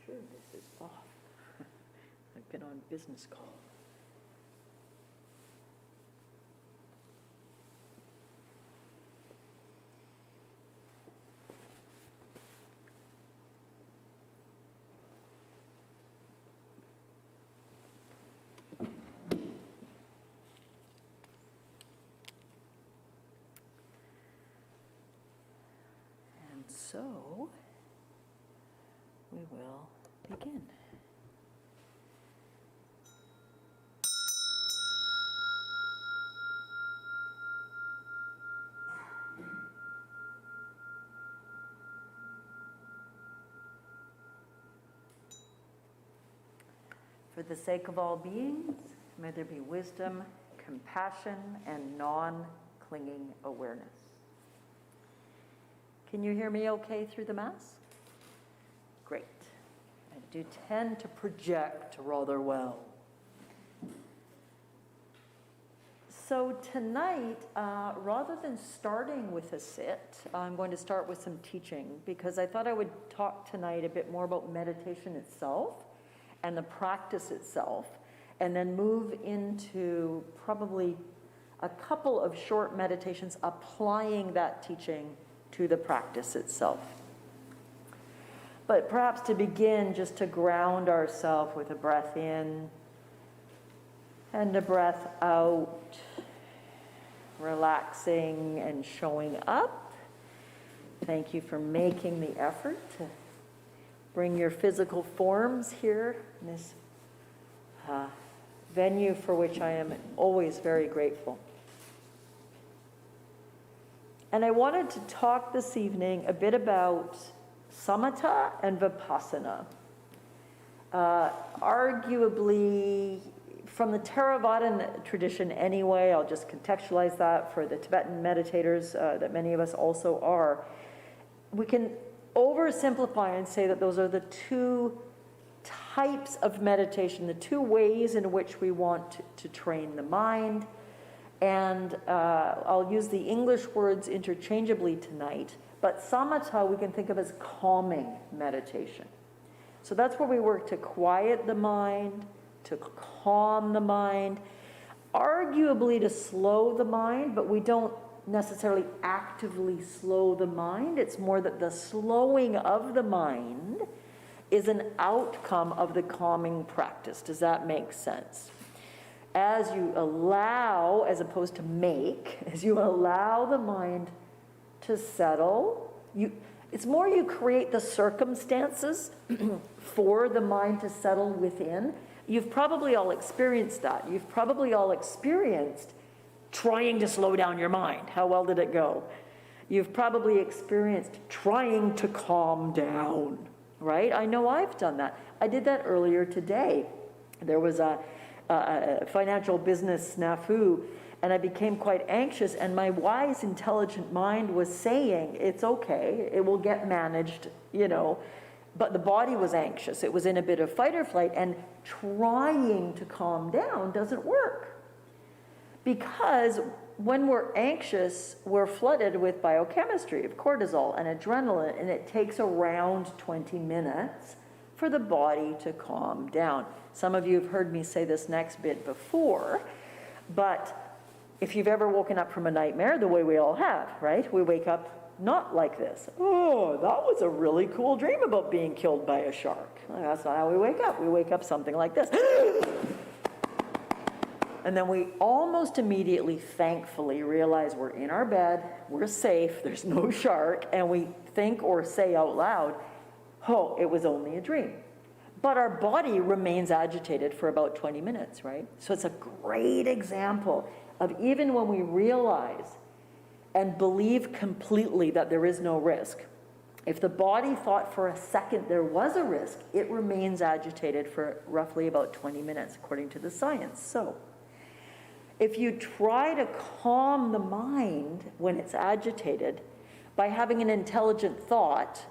sure this is off. I've been on business call. And so we will begin. For the sake of all beings, may there be wisdom, compassion, and non-clinging awareness. Can you hear me okay through the mask? Great. I do tend to project rather well. So tonight, rather than starting with a sit, I'm going to start with some teaching, because I thought I would talk tonight a bit more about meditation itself and the practice itself, and then move into probably a couple of short meditations applying that teaching to the practice itself. But perhaps to begin, just to ground ourselves with a breath in and a breath out, relaxing and showing up. Thank you for making the effort to bring your physical forms here in this venue, for which I am always very grateful. And I wanted to talk this evening a bit about samatha and vipassana. Arguably, from the Theravada tradition anyway, I'll just contextualize that for the Tibetan meditators that many of us also are, we can oversimplify and say that those are the two types of meditation, the two ways in which we want to train the mind. And I'll use the English words interchangeably tonight, but samatha we can think of as calming meditation. So that's where we work to quiet the mind, to calm the mind, arguably to slow the mind, but we don't necessarily actively slow the mind. It's more that the slowing of the mind is an outcome of the calming practice. Does that make sense? As you allow, as opposed to make, as you allow the mind to settle, it's more you create the circumstances for the mind to settle within. You've probably all experienced that. You've probably all experienced trying to slow down your mind. How well did it go? You've probably experienced trying to calm down, right? I know I've done that. I did that earlier today. There was a financial business snafu, and I became quite anxious, and my wise, intelligent mind was saying, it's okay, it will get managed, but the body was anxious. It was in a bit of fight or flight, and trying to calm down doesn't work. Because when we're anxious, we're flooded with biochemistry of cortisol and adrenaline, and it takes around 20 minutes for the body to calm down. Some of you have heard me say this next bit before, but if you've ever woken up from a nightmare, the way we all have, right? We wake up not like this. Oh, that was a really cool dream about being killed by a shark. Well, that's not how we wake up. We wake up something like this. And then we almost immediately, thankfully, realize we're in our bed, we're safe, there's no shark, and we think or say out loud, oh, it was only a dream. But our body remains agitated for about 20 minutes, right? So it's a great example of even when we realize and believe completely that there is no risk, if the body thought for a second there was a risk, it remains agitated for roughly about 20 minutes, according to the science. So if you try to calm the mind when it's agitated by having an intelligent thought,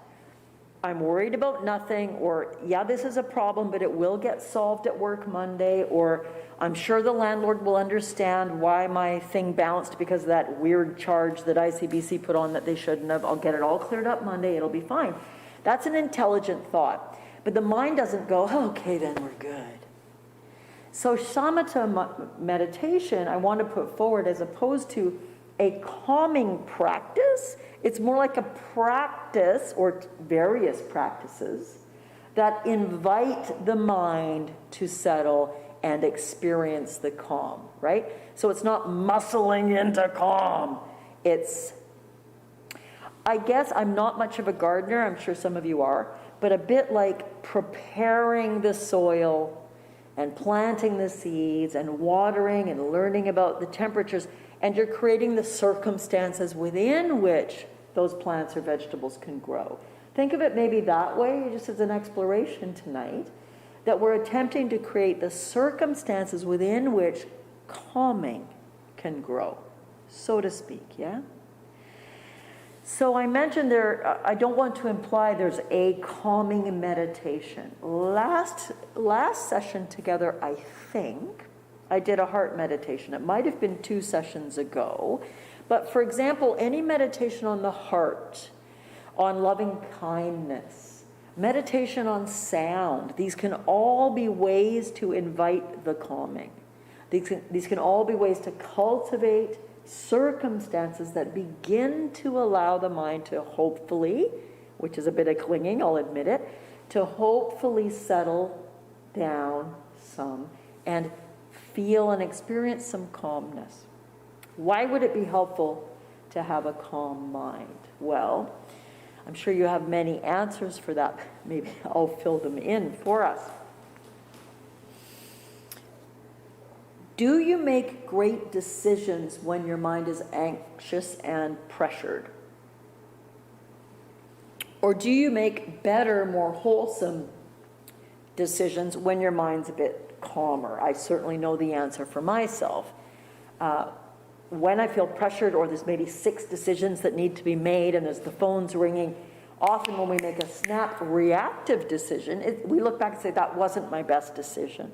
I'm worried about nothing, or yeah, this is a problem, but it will get solved at work Monday, or I'm sure the landlord will understand why my thing bounced because of that weird charge that ICBC put on that they shouldn't have. I'll get it all cleared up Monday, it'll be fine. That's an intelligent thought. but the mind doesn't go, oh, okay, then we're good. So shamatha meditation, I want to put forward as opposed to a calming practice, it's more like a practice or various practices that invite the mind to settle and experience the calm, right? So it's not muscling into calm. It's, I guess I'm not much of a gardener, I'm sure some of you are, but a bit like preparing the soil and planting the seeds and watering and learning about the temperatures, and you're creating the circumstances within which those plants or vegetables can grow. Think of it maybe that way, just as an exploration tonight, that we're attempting to create the circumstances within which calming can grow, so to speak, yeah? So I mentioned there, I don't want to imply there's a calming meditation. Last session together, I think, I did a heart meditation. It might have been 2 sessions ago. But for example, any meditation on the heart, on loving kindness, meditation on sound, these can all be ways to invite the calming. These can all be ways to cultivate circumstances that begin to allow the mind to hopefully, which is a bit of clinging, I'll admit it, to hopefully settle down some and feel and experience some calmness. Why would it be helpful to have a calm mind? Well, I'm sure you have many answers for that. Maybe I'll fill them in for us. Do you make great decisions when your mind is anxious and pressured? Or do you make better, more wholesome decisions when your mind's a bit calmer? I certainly know the answer for myself. When I feel pressured, or there's maybe 6 decisions that need to be made and there's the phone's ringing, often when we make a snap reactive decision, we look back and say, that wasn't my best decision.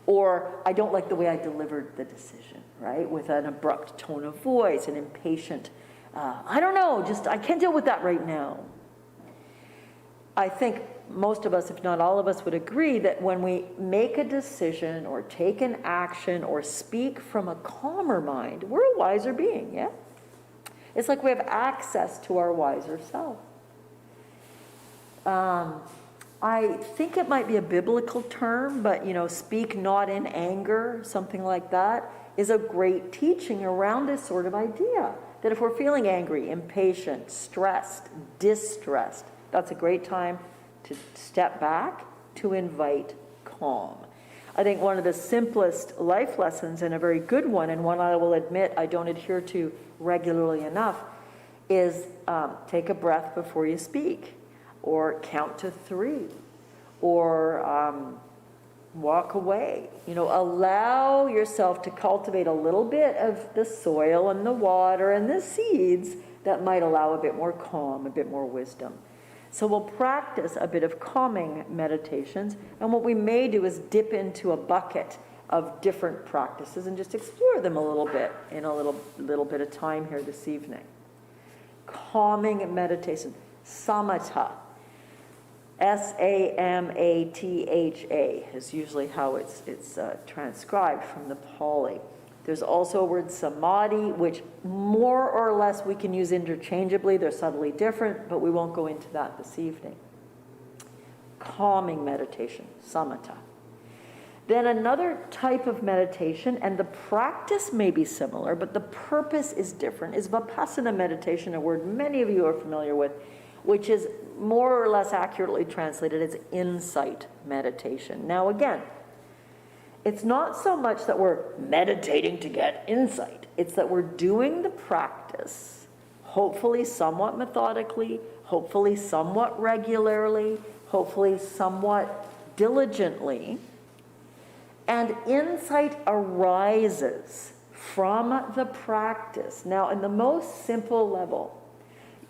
Or I don't like the way I delivered the decision, right? With an abrupt tone of voice, an impatient, I don't know, just I can't deal with that right now. I think most of us, if not all of us, would agree that when we make a decision or take an action or speak from a calmer mind, we're a wiser being, yeah? It's like we have access to our wiser self. I think it might be a biblical term, but speak not in anger, something like that, is a great teaching around this sort of idea. That if we're feeling angry, impatient, stressed, distressed, that's a great time to step back, to invite calm. I think one of the simplest life lessons, and a very good one, and one I will admit I don't adhere to regularly enough, is take a breath before you speak, or count to 3, or walk away. Allow yourself to cultivate a little bit of the soil and the water and the seeds that might allow a bit more calm, a bit more wisdom. So we'll practice a bit of calming meditations, and what we may do is dip into a bucket of different practices and just explore them a little bit in a little bit of time here this evening. Calming meditation, samatha, S-A-M-A-T-H-A is usually how it's transcribed from the Pali. There's also a word samadhi, which more or less we can use interchangeably. They're subtly different, but we won't go into that this evening. Calming meditation, samatha. Then another type of meditation, and the practice may be similar, but the purpose is different, is vipassana meditation, a word many of you are familiar with, which is more or less accurately translated as insight meditation. Now again, it's not so much that we're meditating to get insight. It's that we're doing the practice, hopefully somewhat methodically, hopefully somewhat regularly, hopefully somewhat diligently, and insight arises from the practice. Now, in the most simple level,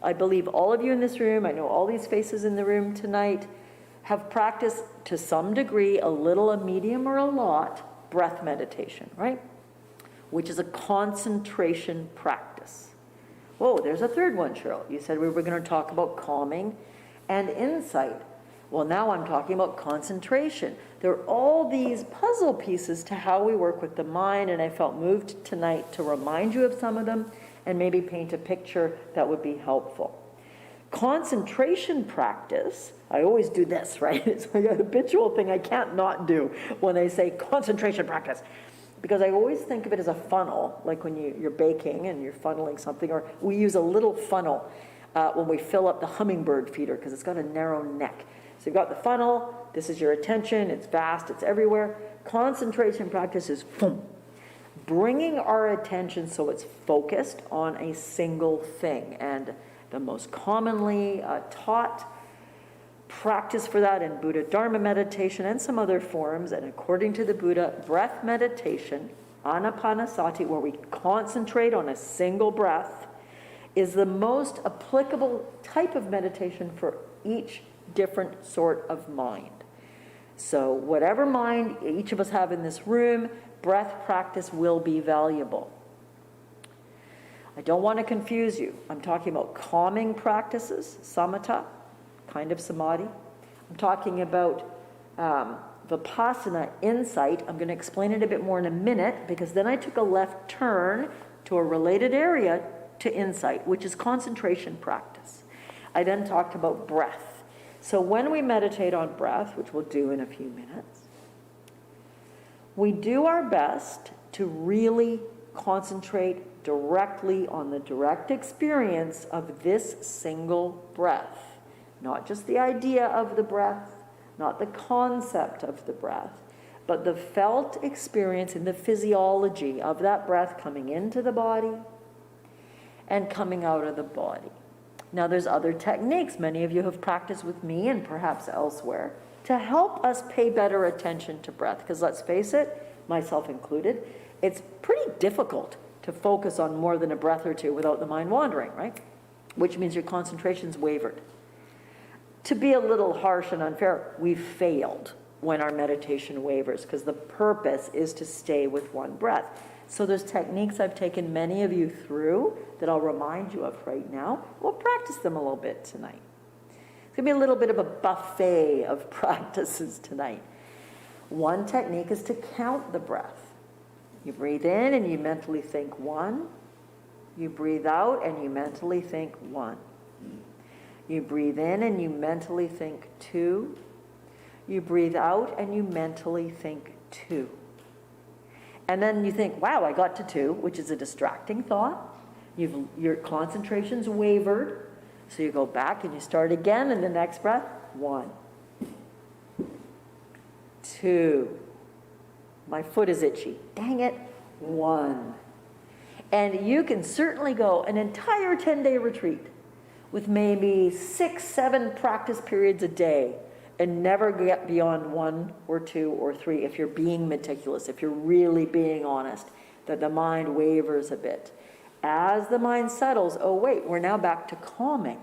I believe all of you in this room, I know all these faces in the room tonight, have practiced to some degree, a little, a medium, or a lot, breath meditation, right? Which is a concentration practice. Whoa, there's a third one, Cheryl. You said we were going to talk about calming and insight. Well, now I'm talking about concentration. There are all these puzzle pieces to how we work with the mind, and I felt moved tonight to remind you of some of them and maybe paint a picture that would be helpful. Concentration practice, I always do this, right? It's like a habitual thing I can't not do when I say concentration practice, because I always think of it as a funnel, like when you're baking and you're funneling something, or we use a little funnel when we fill up the hummingbird feeder because it's got a narrow neck. So you've got the funnel, this is your attention, it's vast, it's everywhere. Concentration practice is boom, bringing our attention so it's focused on a single thing. And the most commonly taught practice for that in Buddha Dharma meditation and some other forms, and according to the Buddha, breath meditation, anapanasati, where we concentrate on a single breath, is the most applicable type of meditation for each different sort of mind. So whatever mind each of us have in this room, breath practice will be valuable. I don't want to confuse you. I'm talking about calming practices, samatha, kind of samadhi. I'm talking about vipassana, insight. I'm going to explain it a bit more in a minute, because then I took a left turn to a related area to insight, which is concentration practice. I then talked about breath. So when we meditate on breath, which we'll do in a few minutes, we do our best to really concentrate directly on the direct experience of this single breath. Not just the idea of the breath, not the concept of the breath, but the felt experience in the physiology of that breath coming into the body and coming out of the body. Now there's other techniques many of you have practiced with me and perhaps elsewhere to help us pay better attention to breath, because let's face it, myself included, it's pretty difficult to focus on more than a breath or two without the mind wandering, right? Which means your concentration's wavered. To be a little harsh and unfair, we've failed when our meditation wavers, because the purpose is to stay with one breath. So there's techniques I've taken many of you through that I'll remind you of right now. We'll practice them a little bit tonight. It's going to be a little bit of a buffet of practices tonight. One technique is to count the breath. You breathe in and you mentally think 1. You breathe out and you mentally think 1. You breathe in and you mentally think 2. You breathe out and you mentally think 2. And then you think, wow, I got to 2, which is a distracting thought. Your concentration's wavered. So you go back and you start again, and the next breath, 1. 2. My foot is itchy. Dang it. 1. And you can certainly go an entire 10-day retreat with maybe 6, 7 practice periods a day and never get beyond 1 or 2 or 3 if you're being meticulous, if you're really being honest, that the mind wavers a bit. As the mind settles, oh wait, we're now back to calming.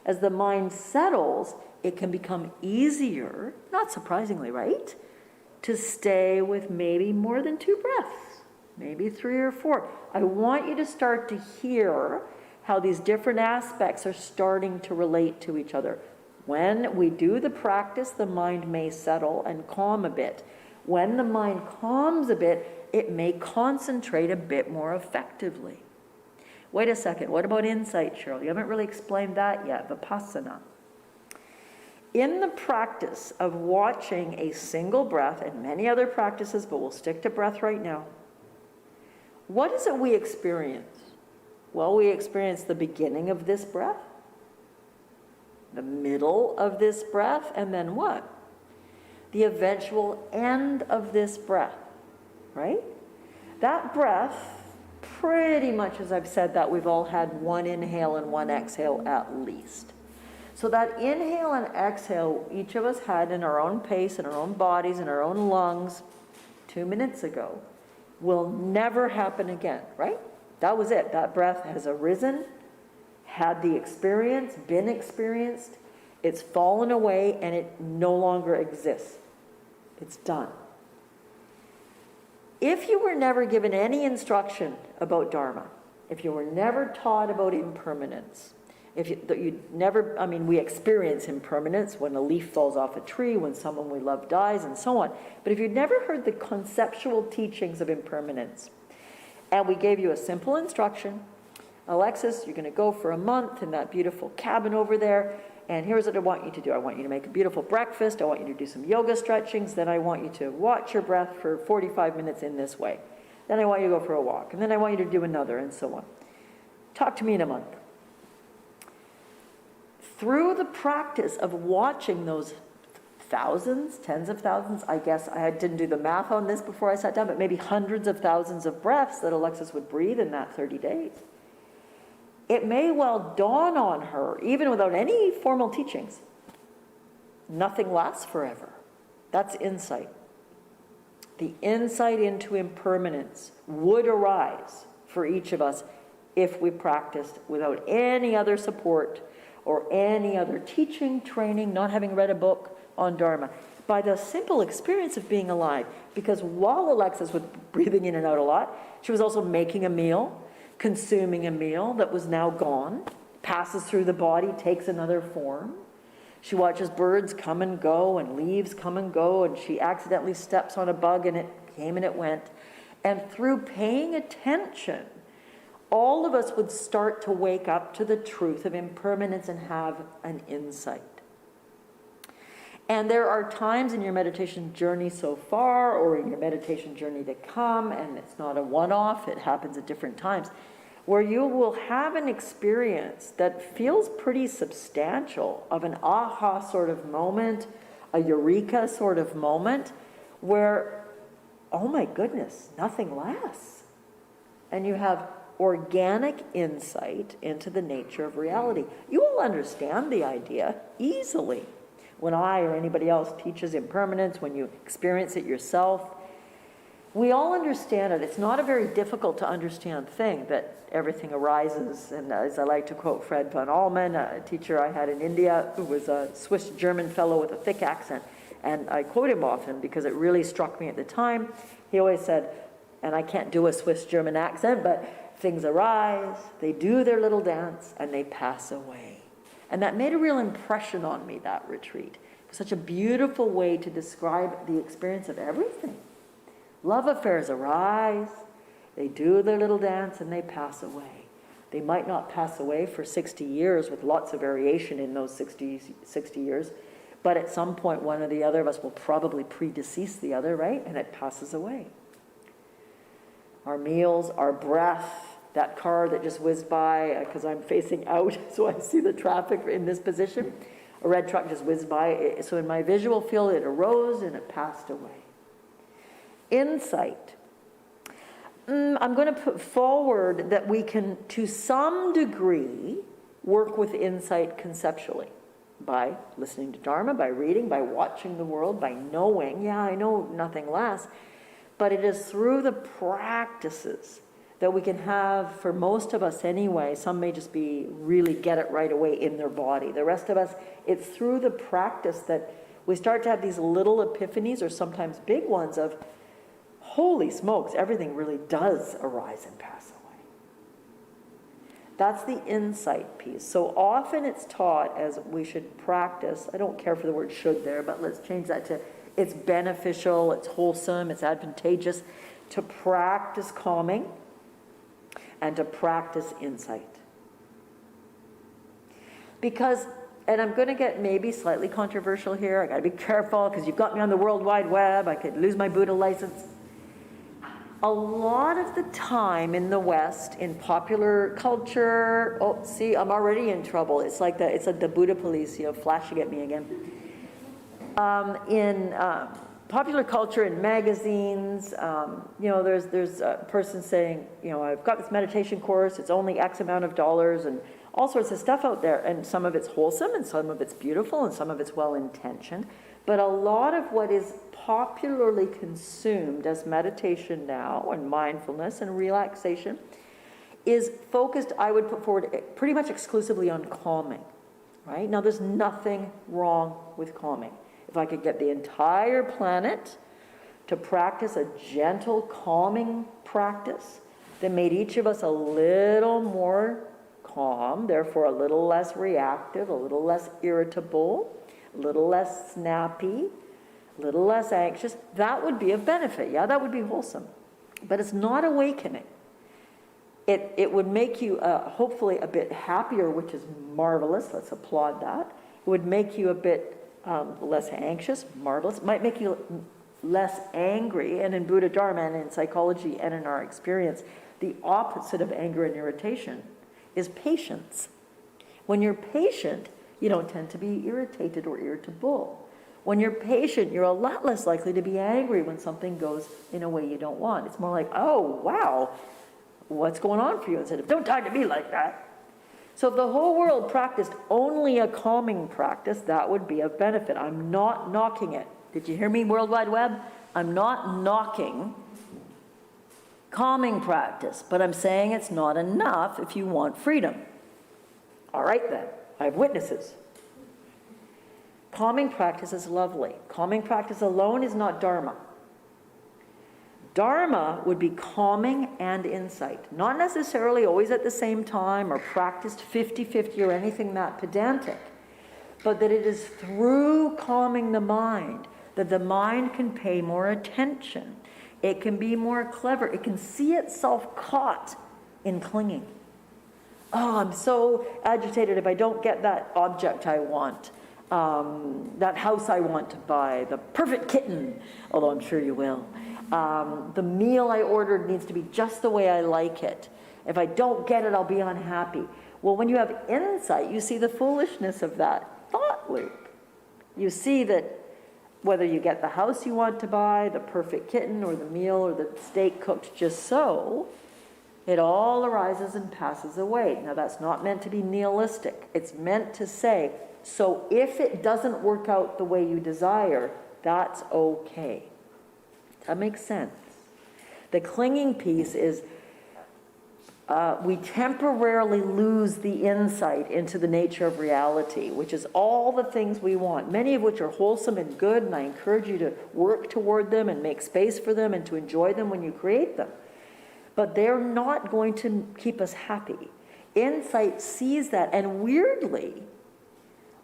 As the mind settles, it can become easier, not surprisingly, right, to stay with maybe more than 2 breaths, maybe 3 or 4. I want you to start to hear how these different aspects are starting to relate to each other. When we do the practice, the mind may settle and calm a bit. When the mind calms a bit, it may concentrate a bit more effectively. Wait a second, what about insight, Cheryl? You haven't really explained that yet, vipassana. In the practice of watching a single breath, and many other practices, but we'll stick to breath right now, what is it we experience? Well, we experience the beginning of this breath, the middle of this breath, and then what? The eventual end of this breath, right? That breath, pretty much as I've said that, we've all had 1 inhale and 1 exhale at least. So that inhale and exhale each of us had in our own pace, in our own bodies, in our own lungs 2 minutes ago will never happen again, right? That was it. That breath has arisen, had the experience, been experienced, it's fallen away, and it no longer exists. It's done. If you were never given any instruction about Dharma, if you were never taught about impermanence, You'd never, I mean, we experience impermanence when a leaf falls off a tree, when someone we love dies, and so on. But if you'd never heard the conceptual teachings of impermanence, and we gave you a simple instruction, Alexis, you're going to go for a month in that beautiful cabin over there, and here's what I want you to do. I want you to make a beautiful breakfast. I want you to do some yoga stretchings. Then I want you to watch your breath for 45 minutes in this way. Then I want you to go for a walk. And then I want you to do another, and so on. Talk to me in a month. Through the practice of watching those thousands, tens of thousands, I guess I didn't do the math on this before I sat down, but maybe hundreds of thousands of breaths that Alexis would breathe in that 30 days. It may well dawn on her, even without any formal teachings, nothing lasts forever. That's insight. The insight into impermanence would arise for each of us if we practiced without any other support or any other teaching, training, not having read a book on Dharma, by the simple experience of being alive. Because while Alexis was breathing in and out a lot, she was also making a meal, consuming a meal that was now gone, passes through the body, takes another form. She watches birds come and go and leaves come and go, and she accidentally steps on a bug and it came and it went. And through paying attention, all of us would start to wake up to the truth of impermanence and have an insight. And there are times in your meditation journey so far, or in your meditation journey to come, and it's not a one-off, it happens at different times, where you will have an experience that feels pretty substantial, of an aha sort of moment, a eureka sort of moment, where, oh my goodness, nothing lasts. And you have organic insight into the nature of reality. You will understand the idea easily. When I or anybody else teaches impermanence, when you experience it yourself, we all understand it. It's not a very difficult to understand thing, that everything arises. And as I like to quote Fred von Allman, a teacher I had in India, who was a Swiss-German fellow with a thick accent, and I quote him often because it really struck me at the time. He always said, and I can't do a Swiss-German accent, but things arise, they do their little dance, and they pass away. And that made a real impression on me, that retreat. It was such a beautiful way to describe the experience of everything. Love affairs arise, they do their little dance, and they pass away. They might not pass away for 60 years with lots of variation in those 60 years, but at some point one or the other of us will probably predecease the other, right? And it passes away. Our meals, our breath, that car that just whizzed by, because I'm facing out, so I see the traffic in this position. A red truck just whizzed by. So in my visual field, it arose and it passed away. Insight. I'm going to put forward that we can, to some degree, work with insight conceptually by listening to Dharma, by reading, by watching the world, by knowing, yeah, I know nothing lasts. But it is through the practices that we can have, for most of us anyway, some may just be really get it right away in their body. The rest of us, it's through the practice that we start to have these little epiphanies, or sometimes big ones, of, holy smokes, everything really does arise and pass away. That's the insight piece. So often it's taught as we should practice. I don't care for the word should there, but let's change that to it's beneficial, it's wholesome, it's advantageous to practice calming and to practice insight. Because, and I'm going to get maybe slightly controversial here, I got to be careful because you've got me on the World Wide Web, I could lose my Buddha license. A lot of the time in the West, in popular culture, oh, see, I'm already in trouble. It's like the Buddha police, flashing at me again. In popular culture, in magazines, there's a person saying, I've got this meditation course, it's only X amount of dollars, and all sorts of stuff out there. And some of it's wholesome, and some of it's beautiful, and some of it's well-intentioned. But a lot of what is popularly consumed as meditation now, and mindfulness and relaxation, is focused, I would put forward, pretty much exclusively on calming. Right? Now, there's nothing wrong with calming. If I could get the entire planet to practice a gentle, calming practice that made each of us a little more calm, therefore a little less reactive, a little less irritable, a little less snappy, a little less anxious, that would be of benefit. Yeah, that would be wholesome. But it's not awakening. It would make you hopefully a bit happier, which is marvelous. Let's applaud that. It would make you a bit less anxious, marvelous. It might make you less angry. And in Buddha Dharma and in psychology and in our experience, the opposite of anger and irritation is patience. When you're patient, you don't tend to be irritated or irritable. When you're patient, you're a lot less likely to be angry when something goes in a way you don't want. It's more like, oh, wow, what's going on for you? Instead of, don't talk to me like that. So if the whole world practiced only a calming practice, that would be of benefit. I'm not knocking it. Did you hear me, World Wide Web? I'm not knocking calming practice, but I'm saying it's not enough if you want freedom. All right then, I have witnesses. Calming practice is lovely. Calming practice alone is not Dharma. Dharma would be calming and insight. Not necessarily always at the same time or practiced 50-50 or anything that pedantic, but that it is through calming the mind that the mind can pay more attention. It can be more clever. It can see itself caught in clinging. Oh, I'm so agitated if I don't get that object I want. That house I want to buy, the perfect kitten, although I'm sure you will. The meal I ordered needs to be just the way I like it. If I don't get it, I'll be unhappy. Well, when you have insight, you see the foolishness of that thought loop. You see that whether you get the house you want to buy, the perfect kitten, or the meal, or the steak cooked just so, it all arises and passes away. Now, that's not meant to be nihilistic. It's meant to say, so if it doesn't work out the way you desire, that's okay. That makes sense. The clinging piece is we temporarily lose the insight into the nature of reality, which is all the things we want, many of which are wholesome and good, and I encourage you to work toward them and make space for them and to enjoy them when you create them. But they're not going to keep us happy. Insight sees that, and weirdly,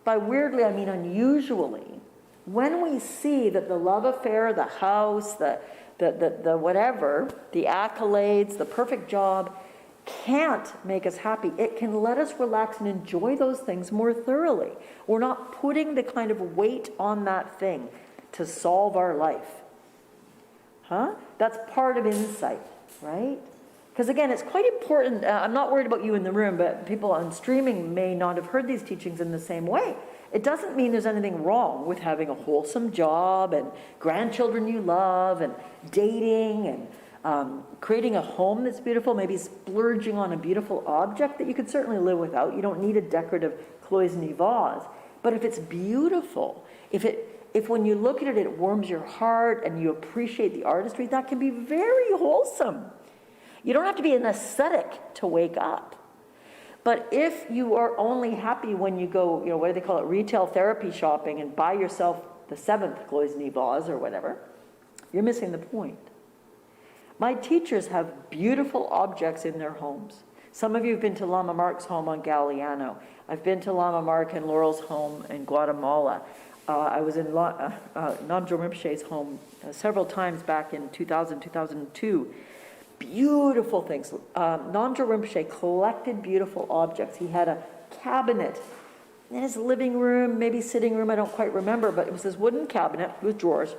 by weirdly I mean unusually, when we see that the love affair, the house, the whatever, the accolades, the perfect job, can't make us happy, it can let us relax and enjoy those things more thoroughly. We're not putting the kind of weight on that thing to solve our life. That's part of insight, right? Because again, it's quite important. I'm not worried about you in the room, but people on streaming may not have heard these teachings in the same way. It doesn't mean there's anything wrong with having a wholesome job and grandchildren you love and dating and creating a home that's beautiful, maybe splurging on a beautiful object that you could certainly live without. You don't need a decorative cloisonné vase. But if it's beautiful, if when you look at it, it warms your heart and you appreciate the artistry, that can be very wholesome. You don't have to be an ascetic to wake up. But if you are only happy when you go, what do they call it, retail therapy shopping and buy yourself the 7th cloisonné vase or whatever, you're missing the point. My teachers have beautiful objects in their homes. Some of you have been to Lama Mark's home on Galiano. I've been to Lama Mark and Laurel's home in Guatemala. I was in Namjo Rinpoche's home several times back in 2000, 2002. Beautiful things. Namjo Rinpoche collected beautiful objects. He had a cabinet in his living room, maybe sitting room, I don't quite remember, but it was this wooden cabinet with drawers,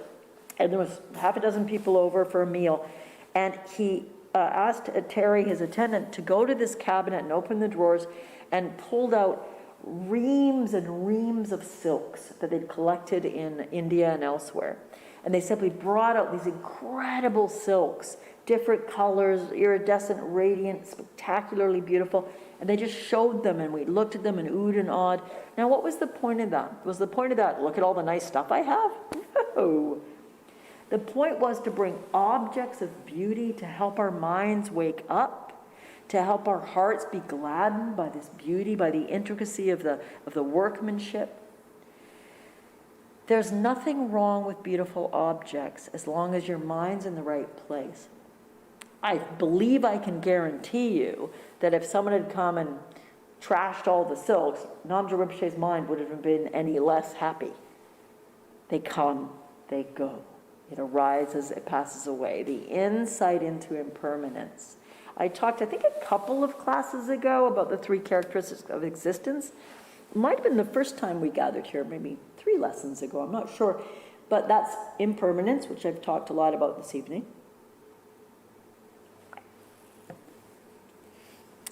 and there was half a dozen people over for a meal. And he asked Terry, his attendant, to go to this cabinet and open the drawers and pulled out reams and reams of silks that they'd collected in India and elsewhere. And they simply brought out these incredible silks, different colors, iridescent, radiant, spectacularly beautiful. And they just showed them, and we looked at them and oohed and awed. Now, what was the point of that? Was the point of that, look at all the nice stuff I have? No. The point was to bring objects of beauty to help our minds wake up, to help our hearts be gladdened by this beauty, by the intricacy of the workmanship. There's nothing wrong with beautiful objects as long as your mind's in the right place. I believe I can guarantee you that if someone had come and trashed all the silks, Namja Rinpoche's mind would have been any less happy. They come, they go. It arises, it passes away. The insight into impermanence. I talked, I think, a couple of classes ago about the 3 characteristics of existence. It might have been the first time we gathered here, maybe 3 lessons ago, I'm not sure. But that's impermanence, which I've talked a lot about this evening.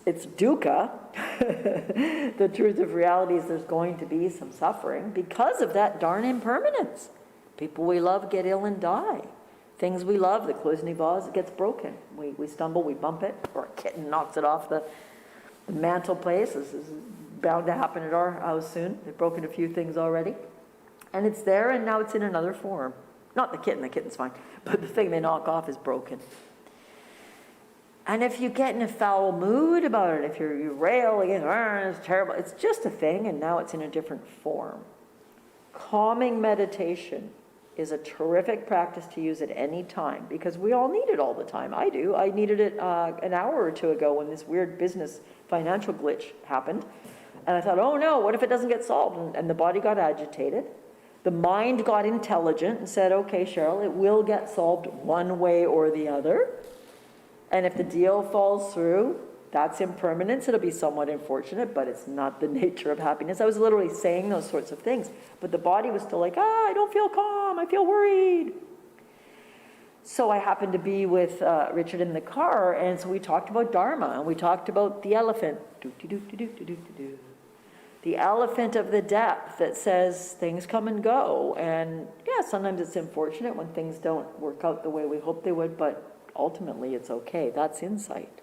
It's dukkha. The truth of reality is there's going to be some suffering because of that darn impermanence. People we love get ill and die. Things we love, the cloisonne vase, it gets broken. We stumble, we bump it, or a kitten knocks it off the mantelpiece. This is bound to happen at our house soon. They've broken a few things already. And it's there, and now it's in another form. Not the kitten's fine, but the thing they knock off is broken. And if you get in a foul mood about it, if you rail against, it's terrible, it's just a thing, and now it's in a different form. Calming meditation is a terrific practice to use at any time, because we all need it all the time. I do. I needed it an hour or 2 ago when this weird business financial glitch happened. And I thought, oh no, what if it doesn't get solved? And the body got agitated. The mind got intelligent and said, okay, Cheryl, it will get solved one way or the other. And if the deal falls through, that's impermanence. It'll be somewhat unfortunate, but it's not the nature of happiness. I was literally saying those sorts of things. But the body was still like, I don't feel calm. I feel worried. So I happened to be with Richard in the car, and so we talked about Dharma, and we talked about the elephant. The elephant of the depth that says things come and go. And yeah, sometimes it's unfortunate when things don't work out the way we hope they would, but ultimately it's okay. That's insight.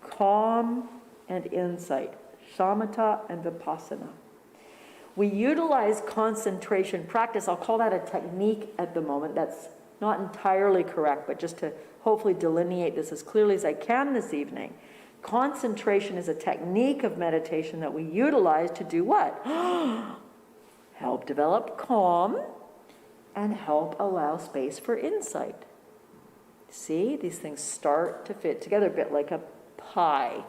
Calm and insight. Shamatha and vipassana. We utilize concentration practice. I'll call that a technique at the moment. That's not entirely correct, but just to hopefully delineate this as clearly as I can this evening. Concentration is a technique of meditation that we utilize to do what? Help develop calm and help allow space for insight. See, these things start to fit together a bit like a pie.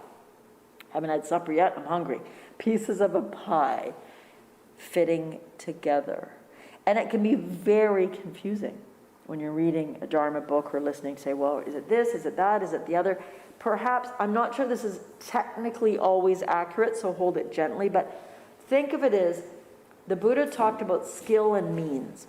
Haven't had supper yet, I'm hungry. Pieces of a pie fitting together. And it can be very confusing when you're reading a Dharma book or listening to say, well, is it this, is it that, is it the other? Perhaps, I'm not sure this is technically always accurate, so hold it gently, but think of it as the Buddha talked about skill and means,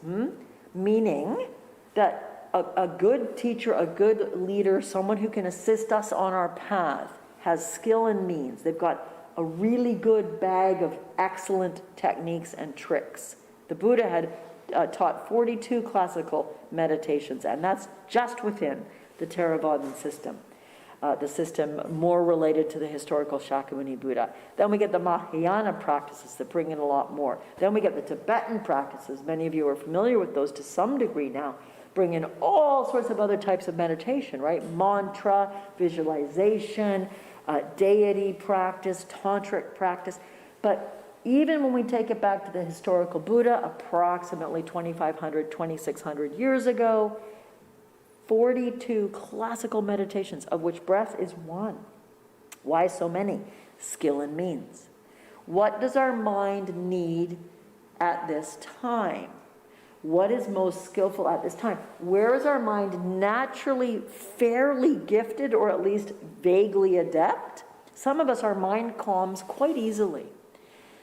meaning that a good teacher, a good leader, someone who can assist us on our path has skill and means. They've got a really good bag of excellent techniques and tricks. The Buddha had taught 42 classical meditations, and that's just within the Theravadan system. The system more related to the historical Shakyamuni Buddha. Then we get the Mahayana practices that bring in a lot more. Then we get the Tibetan practices. Many of you are familiar with those to some degree now. Bring in all sorts of other types of meditation, right? Mantra, visualization, deity practice, tantric practice. But even when we take it back to the historical Buddha, approximately 2,500, 2,600 years ago, 42 classical meditations, of which breath is one. Why so many? Skill and means. What does our mind need at this time? What is most skillful at this time? Where is our mind naturally fairly gifted, or at least vaguely adept? Some of us, our mind calms quite easily.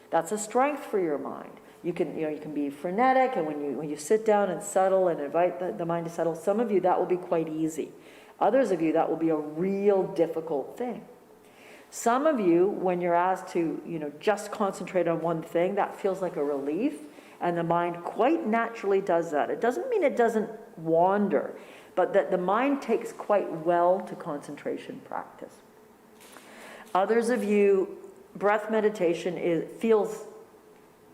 That's a strength for your mind. You can be frenetic, and when you sit down and settle and invite the mind to settle, some of you that will be quite easy. Others of you that will be a real difficult thing. Some of you, when you're asked to just concentrate on one thing, that feels like a relief, and the mind quite naturally does that. It doesn't mean it doesn't wander, but that the mind takes quite well to concentration practice. Others of you, breath meditation feels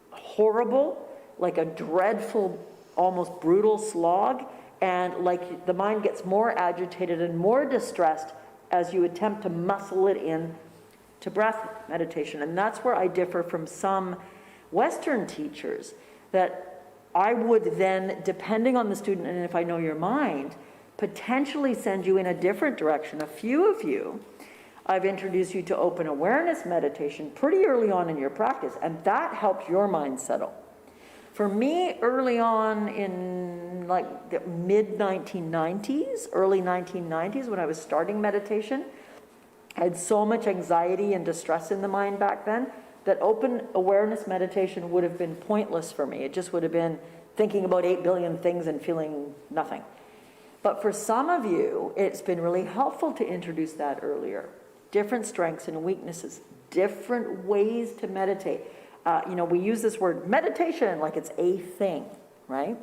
horrible, like a dreadful, almost brutal slog, and like the mind gets more agitated and more distressed as you attempt to muscle it in to breath meditation. And that's where I differ from some Western teachers, that I would then, depending on the student and if I know your mind, potentially send you in a different direction. A few of you, I've introduced you to open awareness meditation pretty early on in your practice, and that helps your mind settle. For me, early on in like the mid-1990s, early 1990s, when I was starting meditation, I had so much anxiety and distress in the mind back then that open awareness meditation would have been pointless for me. It just would have been thinking about 8 billion things and feeling nothing. But for some of you, it's been really helpful to introduce that earlier. Different strengths and weaknesses, different ways to meditate. We use this word meditation like it's a thing, right?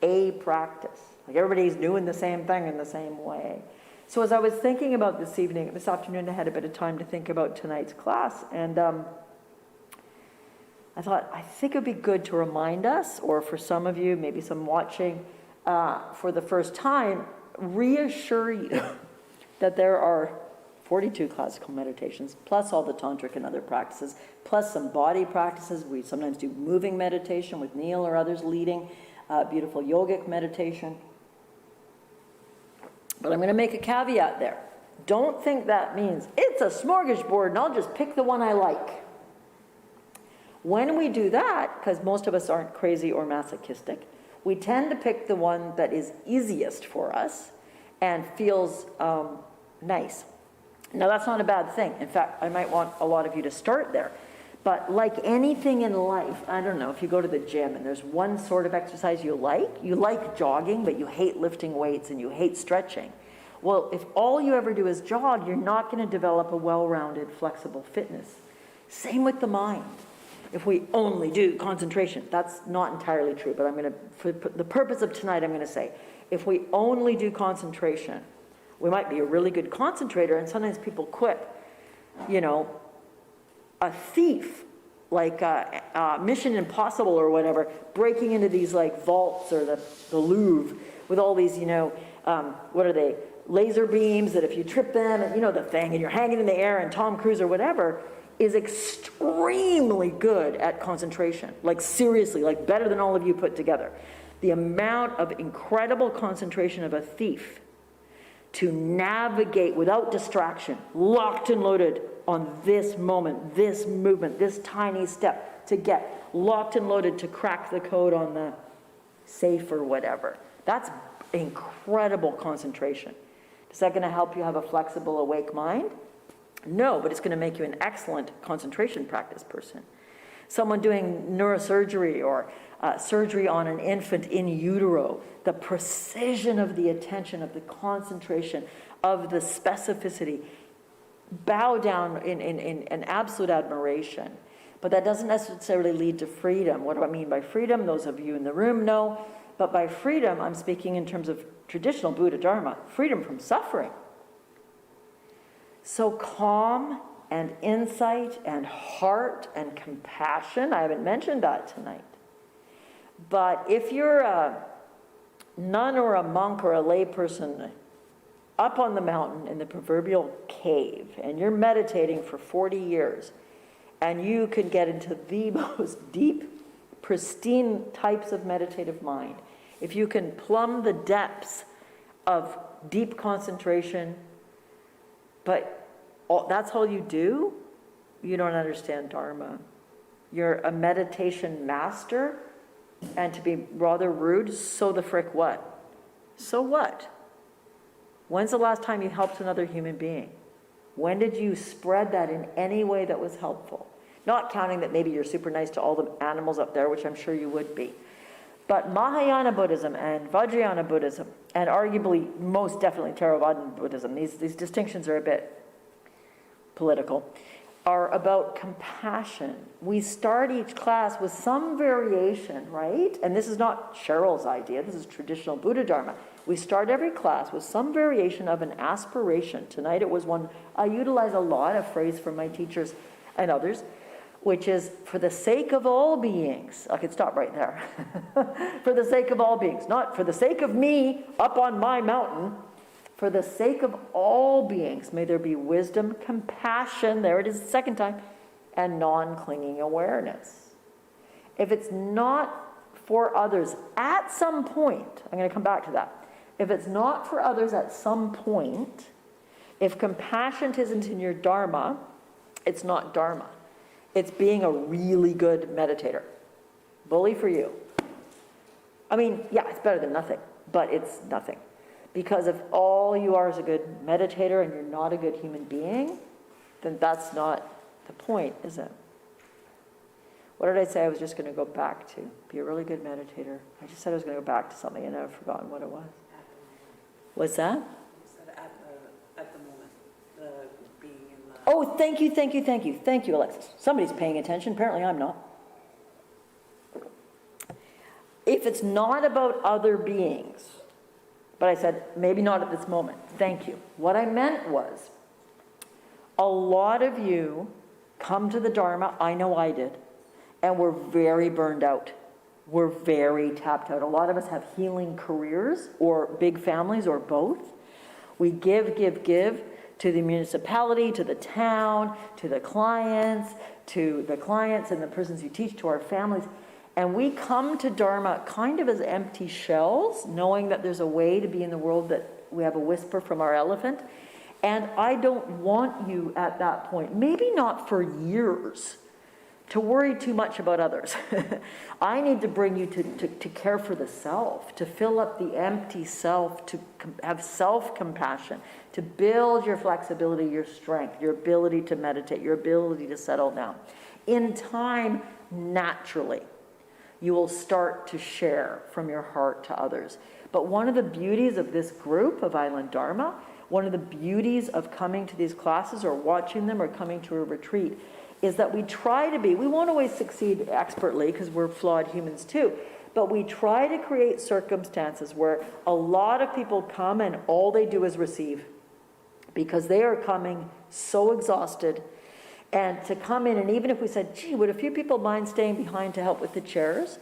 A practice. Like everybody's doing the same thing in the same way. So as I was thinking about this afternoon, I had a bit of time to think about tonight's class, and I thought, I think it would be good to remind us, or for some of you, maybe some watching for the first time, reassure you that there are 42 classical meditations, plus all the tantric and other practices, plus some body practices. We sometimes do moving meditation with Neil or others leading, beautiful yogic meditation. But I'm going to make a caveat there. Don't think that means it's a smorgasbord and I'll just pick the one I like. When we do that, because most of us aren't crazy or masochistic, we tend to pick the one that is easiest for us and feels nice. Now, that's not a bad thing. In fact, I might want a lot of you to start there. But like anything in life, I don't know, if you go to the gym and there's one sort of exercise you like jogging, but you hate lifting weights and you hate stretching. Well, if all you ever do is jog, you're not going to develop a well-rounded, flexible fitness. Same with the mind. If we only do concentration, that's not entirely true, but for the purpose of tonight, I'm going to say, if we only do concentration, we might be a really good concentrator, and sometimes people quit. A thief, like Mission Impossible or whatever, breaking into these like vaults or the Louvre with all these, what are they, laser beams that if you trip them, and the thing, and you're hanging in the air, and Tom Cruise or whatever, is extremely good at concentration. Like seriously, like better than all of you put together. The amount of incredible concentration of a thief to navigate without distraction, locked and loaded on this moment, this movement, this tiny step, to get locked and loaded to crack the code on the safe or whatever. That's incredible concentration. Is that going to help you have a flexible, awake mind? No, but it's going to make you an excellent concentration practice person. Someone doing neurosurgery or surgery on an infant in utero, the precision of the attention, of the concentration, of the specificity, bow down in absolute admiration. But that doesn't necessarily lead to freedom. What do I mean by freedom? Those of you in the room know. But by freedom, I'm speaking in terms of traditional Buddha Dharma, freedom from suffering. So calm and insight and heart and compassion, I haven't mentioned that tonight. But if you're a nun or a monk or a lay person up on the mountain in the proverbial cave, and you're meditating for 40 years, and you can get into the most deep, pristine types of meditative mind, if you can plumb the depths of deep concentration, but that's all you do, you don't understand Dharma. You're a meditation master, and to be rather rude, so the frick what? So what? When's the last time you helped another human being? When did you spread that in any way that was helpful? Not counting that maybe you're super nice to all the animals up there, which I'm sure you would be. But Mahayana Buddhism and Vajrayana Buddhism, and arguably most definitely Theravada Buddhism, these distinctions are a bit political, are about compassion. We start each class with some variation, right? And this is not Cheryl's idea, this is traditional Buddha Dharma. We start every class with some variation of an aspiration. Tonight it was one, I utilize a lot, a phrase from my teachers and others, which is for the sake of all beings. I could stop right there. For the sake of all beings, not for the sake of me up on my mountain. For the sake of all beings, may there be wisdom, compassion, there it is the second time, and non-clinging awareness. If it's not for others at some point, I'm going to come back to that. If it's not for others at some point, If compassion isn't in your Dharma, it's not Dharma. It's being a really good meditator. Bully for you. I mean, yeah, it's better than nothing, but it's nothing. Because if all you are is a good meditator and you're not a good human being, then that's not the point, is it? What did I say I was just going to go back to? Be a really good meditator. I just said I was going to go back to something and I've forgotten what it was. What's that? You said at the moment, the being in the... Oh, thank you. Thank you, Alexis. Somebody's paying attention. Apparently I'm not. If it's not about other beings, but I said, maybe not at this moment. Thank you. What I meant was, a lot of you come to the Dharma, I know I did, and we're very burned out. We're very tapped out. A lot of us have healing careers or big families or both. We give to the municipality, to the town, to the clients and the persons you teach, to our families. And we come to Dharma kind of as empty shells, knowing that there's a way to be in the world, that we have a whisper from our elephant. And I don't want you at that point, maybe not for years, to worry too much about others. I need to bring you to care for the self, to fill up the empty self, to have self-compassion, to build your flexibility, your strength, your ability to meditate, your ability to settle down. In time, naturally, you will start to share from your heart to others. But one of the beauties of this group of Island Dharma, one of the beauties of coming to these classes or watching them or coming to a retreat, is that we try to be, we won't always succeed expertly because we're flawed humans too, but we try to create circumstances where a lot of people come and all they do is receive, because they are coming so exhausted. And to come in, and even if we said, gee, would a few people mind staying behind to help with the chairs?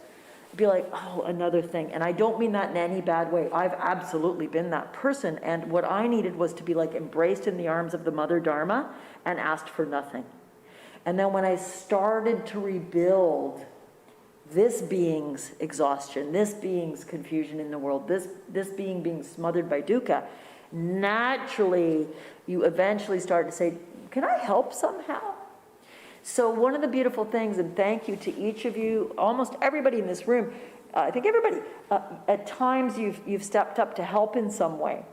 It'd be like, oh, another thing. And I don't mean that in any bad way. I've absolutely been that person. And what I needed was to be like embraced in the arms of the Mother Dharma and asked for nothing. And then when I started to rebuild this being's exhaustion, this being's confusion in the world, this being smothered by dukkha, naturally you eventually start to say, can I help somehow? So one of the beautiful things, and thank you to each of you, almost everybody in this room, I think everybody, at times you've stepped up to help in some way.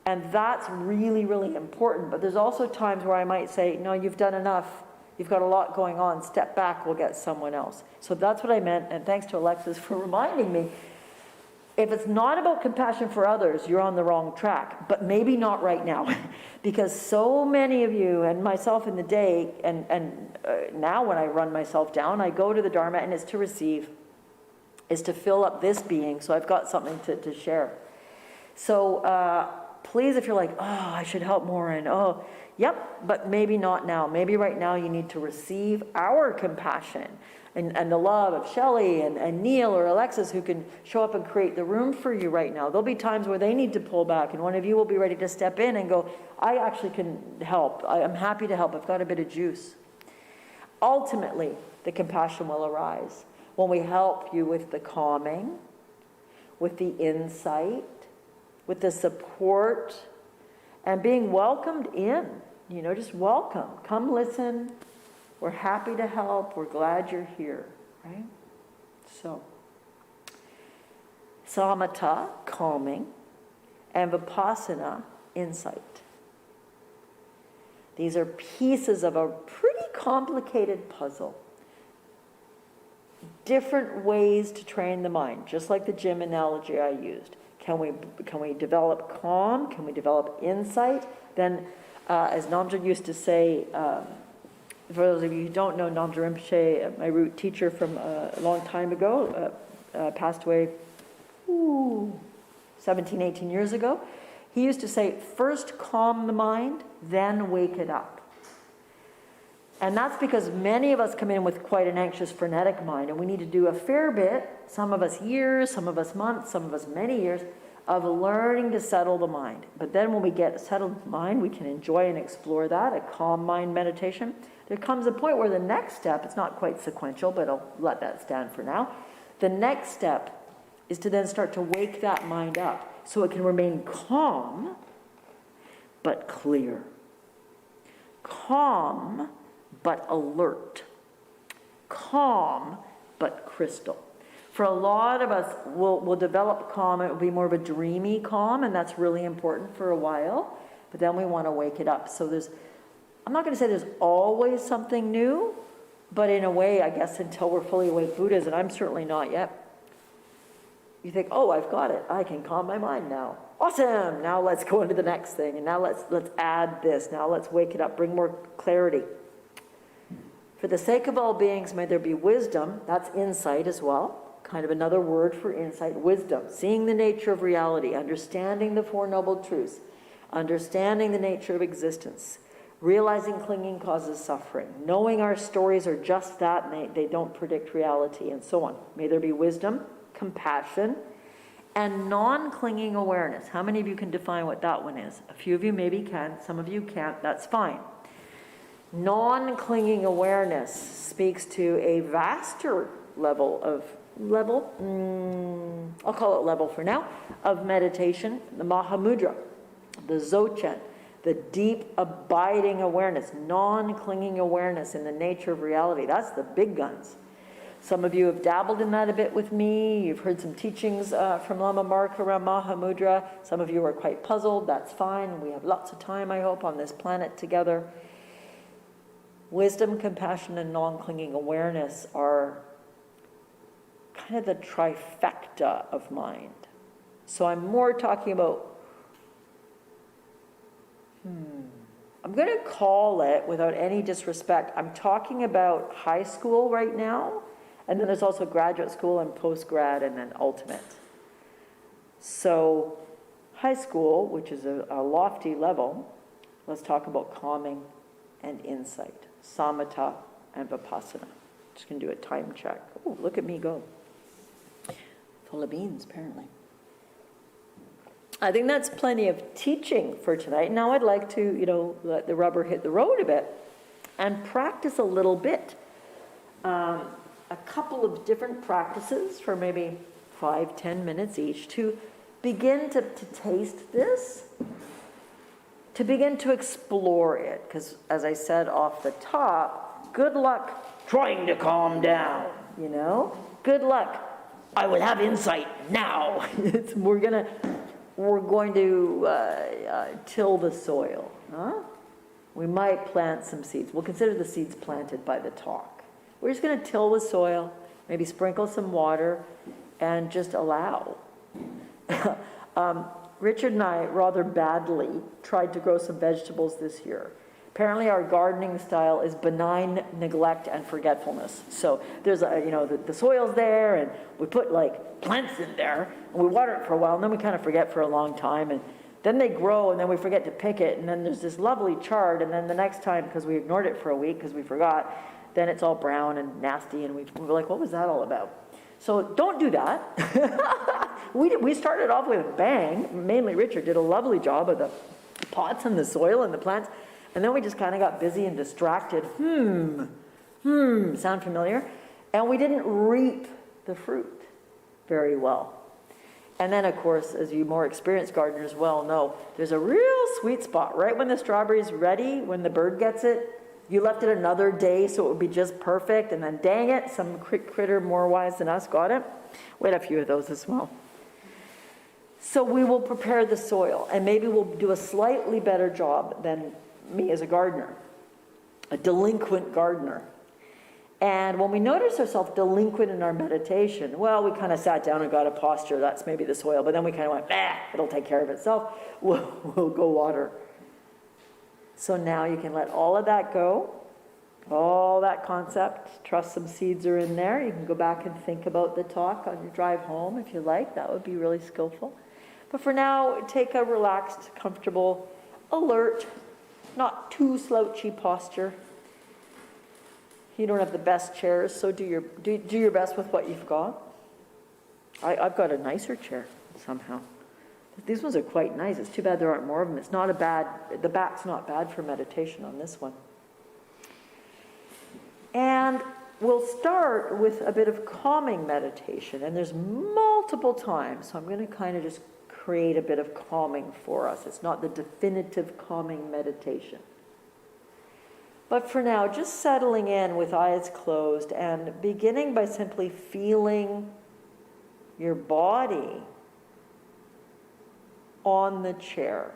And that's really, really important. But there's also times where I might say, no, you've done enough. You've got a lot going on. Step back, we'll get someone else. So that's what I meant, and thanks to Alexis for reminding me. If it's not about compassion for others, you're on the wrong track, but maybe not right now. Because so many of you, and myself in the day, and now when I run myself down, I go to the Dharma, and it's to receive, is to fill up this being, so I've got something to share. So please, if you're like, oh, I should help more, and oh, yep, but maybe not now. Maybe right now you need to receive our compassion and the love of Shelley and Neil or Alexis, who can show up and create the room for you right now. There'll be times where they need to pull back, and one of you will be ready to step in and go, I actually can help. I'm happy to help. I've got a bit of juice. Ultimately, the compassion will arise when we help you with the calming, with the insight, with the support, and being welcomed in. You know, just welcome. Come listen. We're happy to help. We're glad you're here, right? So, samatha, calming, and vipassana, insight. These are pieces of a pretty complicated puzzle. Different ways to train the mind, just like the gym analogy I used. Can we develop calm? Can we develop insight? Then, as Namja used to say, for those of you who don't know, Namja Rinpoche, my root teacher from a long time ago, passed away 17, 18 years ago. He used to say, first calm the mind, then wake it up. And that's because many of us come in with quite an anxious, frenetic mind, and we need to do a fair bit, some of us years, some of us months, some of us many years, of learning to settle the mind. But then when we get a settled mind, we can enjoy and explore that, a calm mind meditation. There comes a point where the next step, it's not quite sequential, but I'll let that stand for now. The next step is to then start to wake that mind up so it can remain calm, but clear. Calm, but alert. Calm, but crystal. For a lot of us, we'll develop calm. It will be more of a dreamy calm, and that's really important for a while. But then we want to wake it up. So I'm not going to say there's always something new, but in a way, I guess, until we're fully awake Buddhas, and I'm certainly not yet, you think, oh, I've got it. I can calm my mind now. Awesome. Now let's go into the next thing. And now let's add this. Now let's wake it up, bring more clarity. For the sake of all beings, may there be wisdom. That's insight as well. Kind of another word for insight. Wisdom. Seeing the nature of reality. Understanding the Four Noble Truths. Understanding the nature of existence. Realizing clinging causes suffering. Knowing our stories are just that, and they don't predict reality, and so on. May there be wisdom, compassion, and non-clinging awareness. How many of you can define what that one is? A few of you maybe can, some of you can't, that's fine. Non-clinging awareness speaks to a vaster level, I'll call it level for now, of meditation, the Mahamudra, the Dzogchen, the deep abiding awareness, non-clinging awareness in the nature of reality. That's the big guns. Some of you have dabbled in that a bit with me. You've heard some teachings from Lama Mark around Mahamudra. Some of you are quite puzzled. That's fine. We have lots of time, I hope, on this planet together. Wisdom, compassion, and non-clinging awareness are kind of the trifecta of mind. So I'm more talking about, I'm going to call it, without any disrespect, I'm talking about high school right now. And then there's also graduate school and post-grad and then ultimate. So high school, which is a lofty level, let's talk about calming and insight, samatha and vipassana. Just going to do a time check. Oh, look at me go. Full of beans, apparently. I think that's plenty of teaching for tonight. Now I'd like to, let the rubber hit the road a bit and practice a little bit. A couple of different practices for maybe 5-10 minutes each to begin to taste this, to begin to explore it. Because as I said off the top, good luck trying to calm down, Good luck. I will have insight now. We're going to till the soil. Huh? We might plant some seeds. We'll consider the seeds planted by the talk. We're just going to till the soil, maybe sprinkle some water, and just allow. Richard and I rather badly tried to grow some vegetables this year. Apparently our gardening style is benign neglect and forgetfulness. So there's the soil's there, and we put plants in there, and we water it for a while, and then we kind of forget for a long time, and then they grow, and then we forget to pick it, and then there's this lovely chard, and then the next time, because we ignored it for a week because we forgot, then it's all brown and nasty, and we were like, what was that all about? So don't do that. We started off with a bang. Mainly Richard did a lovely job of the pots and the soil and the plants, and then we just kind of got busy and distracted. Sound familiar? And we didn't reap the fruit very well. And then, of course, as you more experienced gardeners well know, there's a real sweet spot right when the strawberry's ready, when the bird gets it. You left it another day so it would be just perfect, and then dang it, some critter more wise than us got it. We had a few of those as well. So we will prepare the soil, and maybe we'll do a slightly better job than me as a gardener, a delinquent gardener. And when we notice ourselves delinquent in our meditation, well, we kind of sat down and got a posture, that's maybe the soil, but then we kind of went, it'll take care of itself. We'll go water. So now you can let all of that go, all that concept, trust some seeds are in there. You can go back and think about the talk on your drive home if you like. That would be really skillful. But for now, take a relaxed, comfortable, alert, not too slouchy posture. You don't have the best chairs, so do your best with what you've got. I've got a nicer chair somehow. These ones are quite nice. It's too bad there aren't more of them. The back's not bad for meditation on this one. And we'll start with a bit of calming meditation. And there's multiple times. So I'm going to kind of just create a bit of calming for us. It's not the definitive calming meditation. But for now, just settling in with eyes closed and beginning by simply feeling your body on the chair.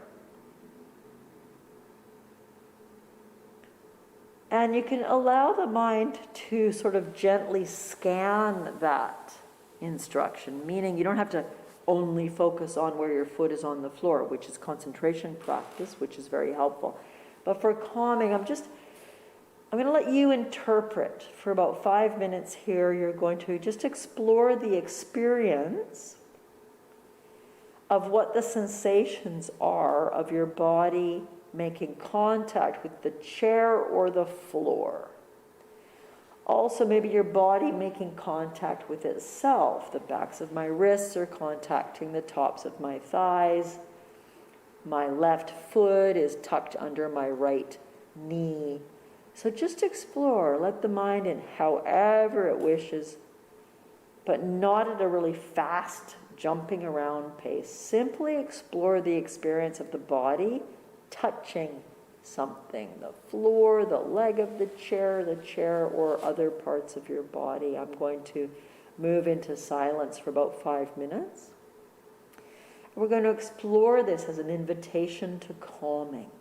And you can allow the mind to sort of gently scan that instruction, meaning you don't have to only focus on where your foot is on the floor, which is concentration practice, which is very helpful. But for calming, I'm going to let you interpret for about 5 minutes here. You're going to just explore the experience of what the sensations are of your body making contact with the chair or the floor. Also, maybe your body making contact with itself. The backs of my wrists are contacting the tops of my thighs. My left foot is tucked under my right knee. So just explore, let the mind in however it wishes, but not at a really fast, jumping around pace. Simply explore the experience of the body touching something, the floor, the leg of the chair, or other parts of your body. I'm going to move into silence for about 5 minutes. We're going to explore this as an invitation to calming.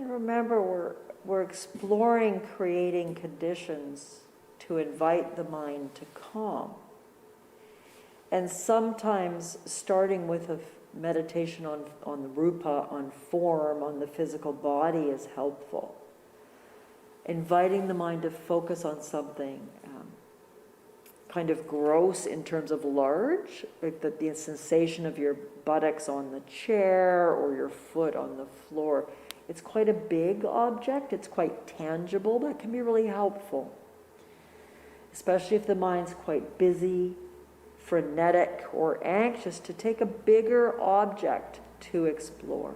And remember, we're exploring creating conditions to invite the mind to calm. And sometimes starting with a meditation on the rupa, on form, on the physical body is helpful. Inviting the mind to focus on something kind of gross in terms of large, like the sensation of your buttocks on the chair or your foot on the floor. It's quite a big object, it's quite tangible, that can be really helpful. Especially if the mind's quite busy, frenetic, or anxious, to take a bigger object to explore.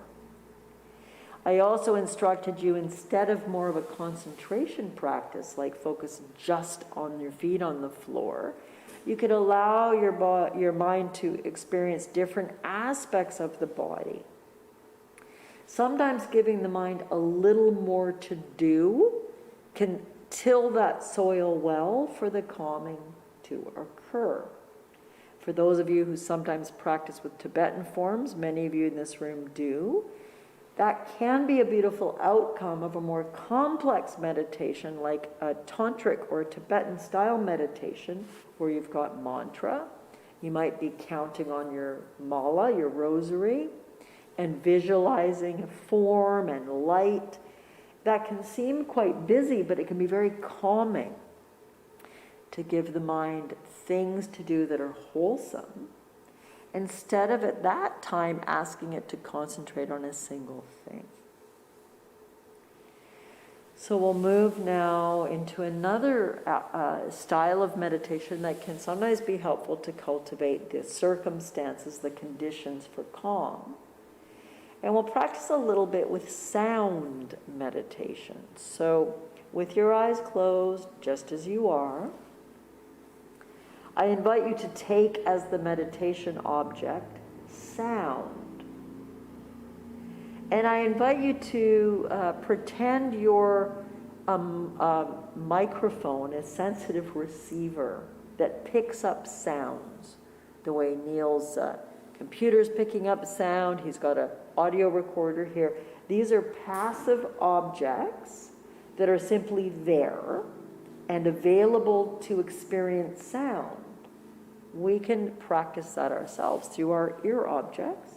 I also instructed you, instead of more of a concentration practice, like focus just on your feet on the floor, you could allow your mind to experience different aspects of the body. Sometimes giving the mind a little more to do can till that soil well for the calming to occur. For those of you who sometimes practice with Tibetan forms, many of you in this room do, that can be a beautiful outcome of a more complex meditation, like a tantric or a Tibetan style meditation, where you've got mantra. You might be counting on your mala, your rosary, and visualizing form and light. That can seem quite busy, but it can be very calming to give the mind things to do that are wholesome, instead of at that time asking it to concentrate on a single thing. So we'll move now into another style of meditation that can sometimes be helpful to cultivate the circumstances, the conditions for calm. And we'll practice a little bit with sound meditation. So with your eyes closed, just as you are, I invite you to take as the meditation object sound. And I invite you to pretend your microphone, a sensitive receiver that picks up sounds. The way Neil's computer's picking up sound, he's got an audio recorder here. These are passive objects that are simply there and available to experience sound. We can practice that ourselves through our ear objects.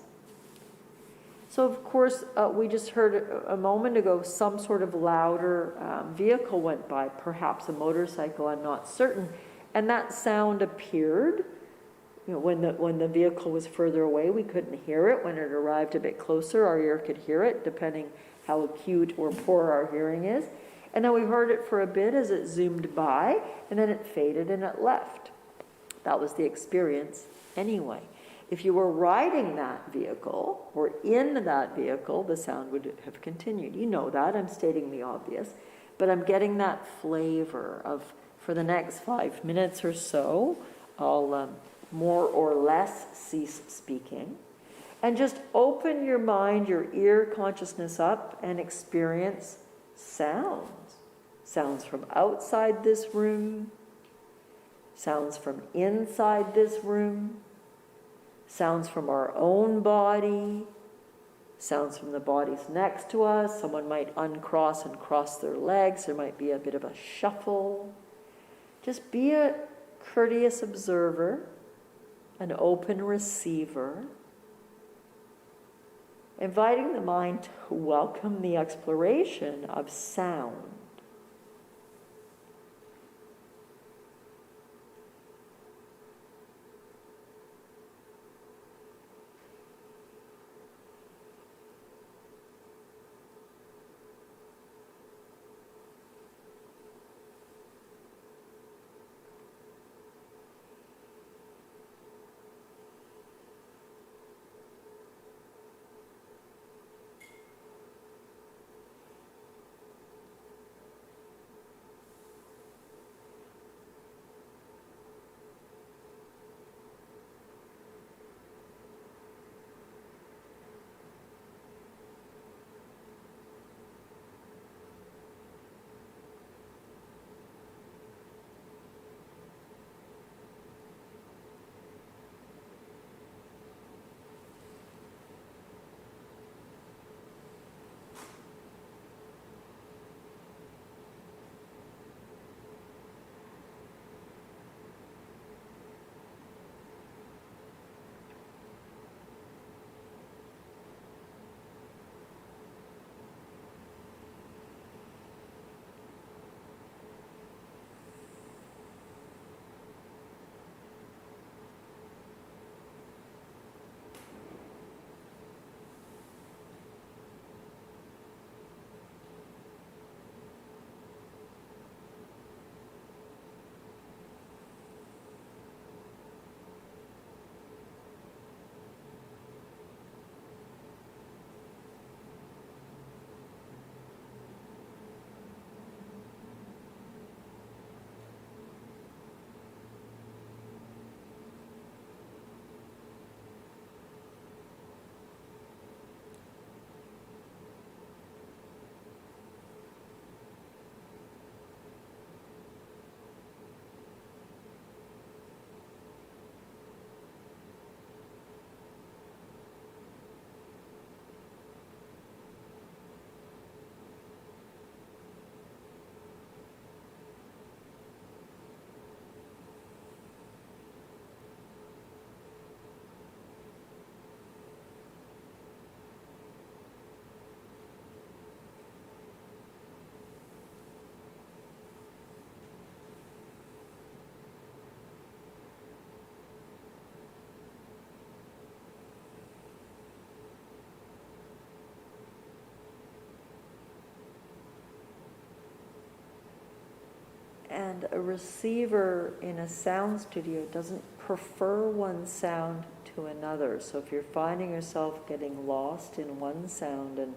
So of course, we just heard a moment ago some sort of louder vehicle went by, perhaps a motorcycle, I'm not certain, and that sound appeared. You know, when the vehicle was further away, we couldn't hear it. When it arrived a bit closer, our ear could hear it, depending how acute or poor our hearing is. And then we heard it for a bit as it zoomed by, and then it faded and it left. That was the experience anyway. If you were riding that vehicle or in that vehicle, the sound would have continued. You know that, I'm stating the obvious, but I'm getting that flavor of, for the next 5 minutes or so, I'll more or less cease speaking. And just open your mind, your ear consciousness up, and experience sounds. Sounds from outside this room, sounds from inside this room, sounds from our own body, sounds from the bodies next to us. Someone might uncross and cross their legs. There might be a bit of a shuffle. Just be a courteous observer, an open receiver, inviting the mind to welcome the exploration of sound. And a receiver in a sound studio doesn't prefer one sound to another. So if you're finding yourself getting lost in one sound and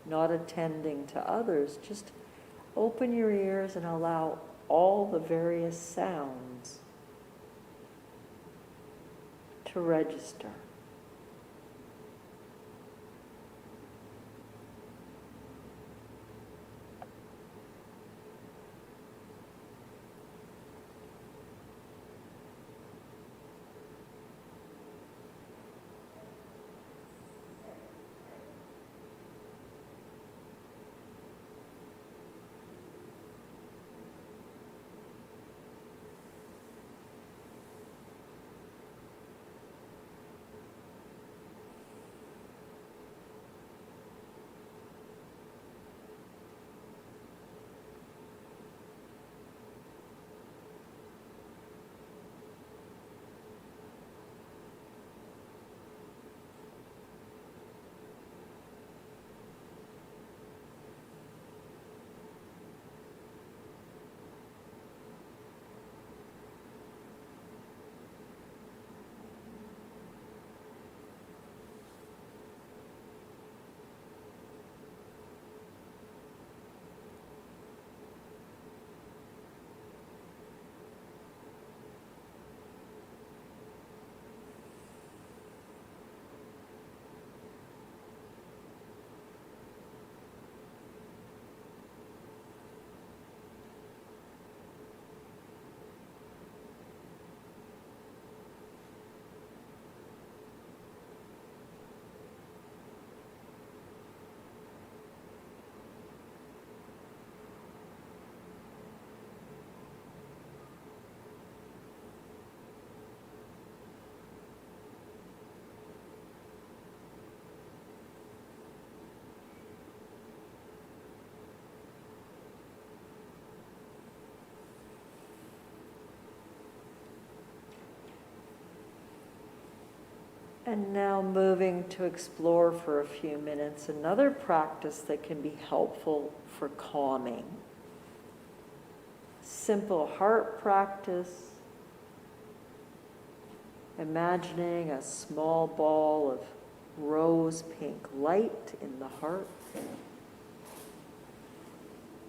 not attending to others, just open your ears and allow all the various sounds to register. And now moving to explore for a few minutes another practice that can be helpful for calming. Simple heart practice, imagining a small ball of rose pink light in the heart.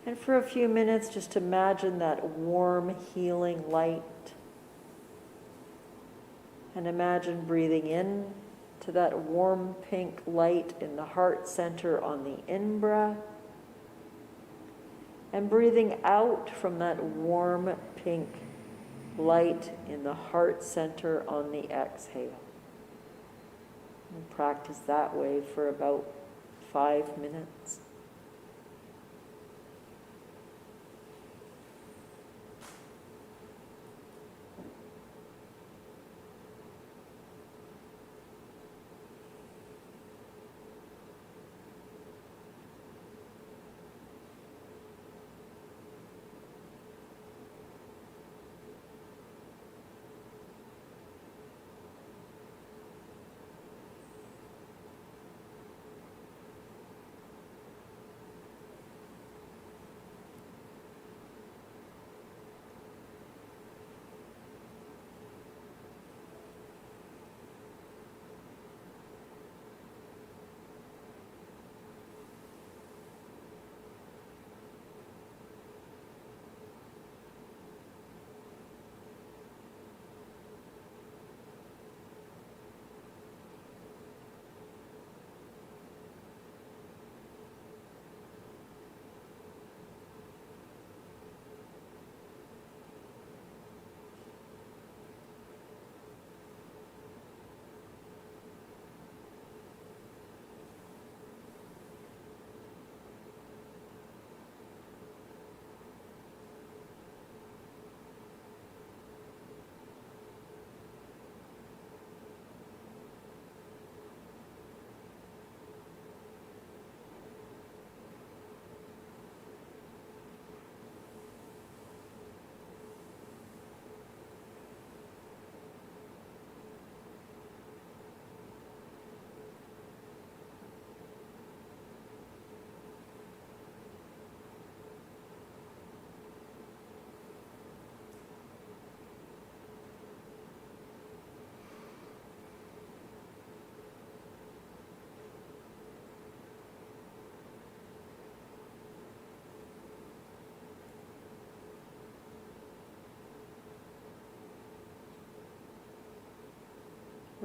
And for a few minutes, just imagine that warm, healing light. And imagine breathing in to that warm pink light in the heart center on the in-breath. And breathing out from that warm pink light in the heart center on the exhale. And practice that way for about 5 minutes.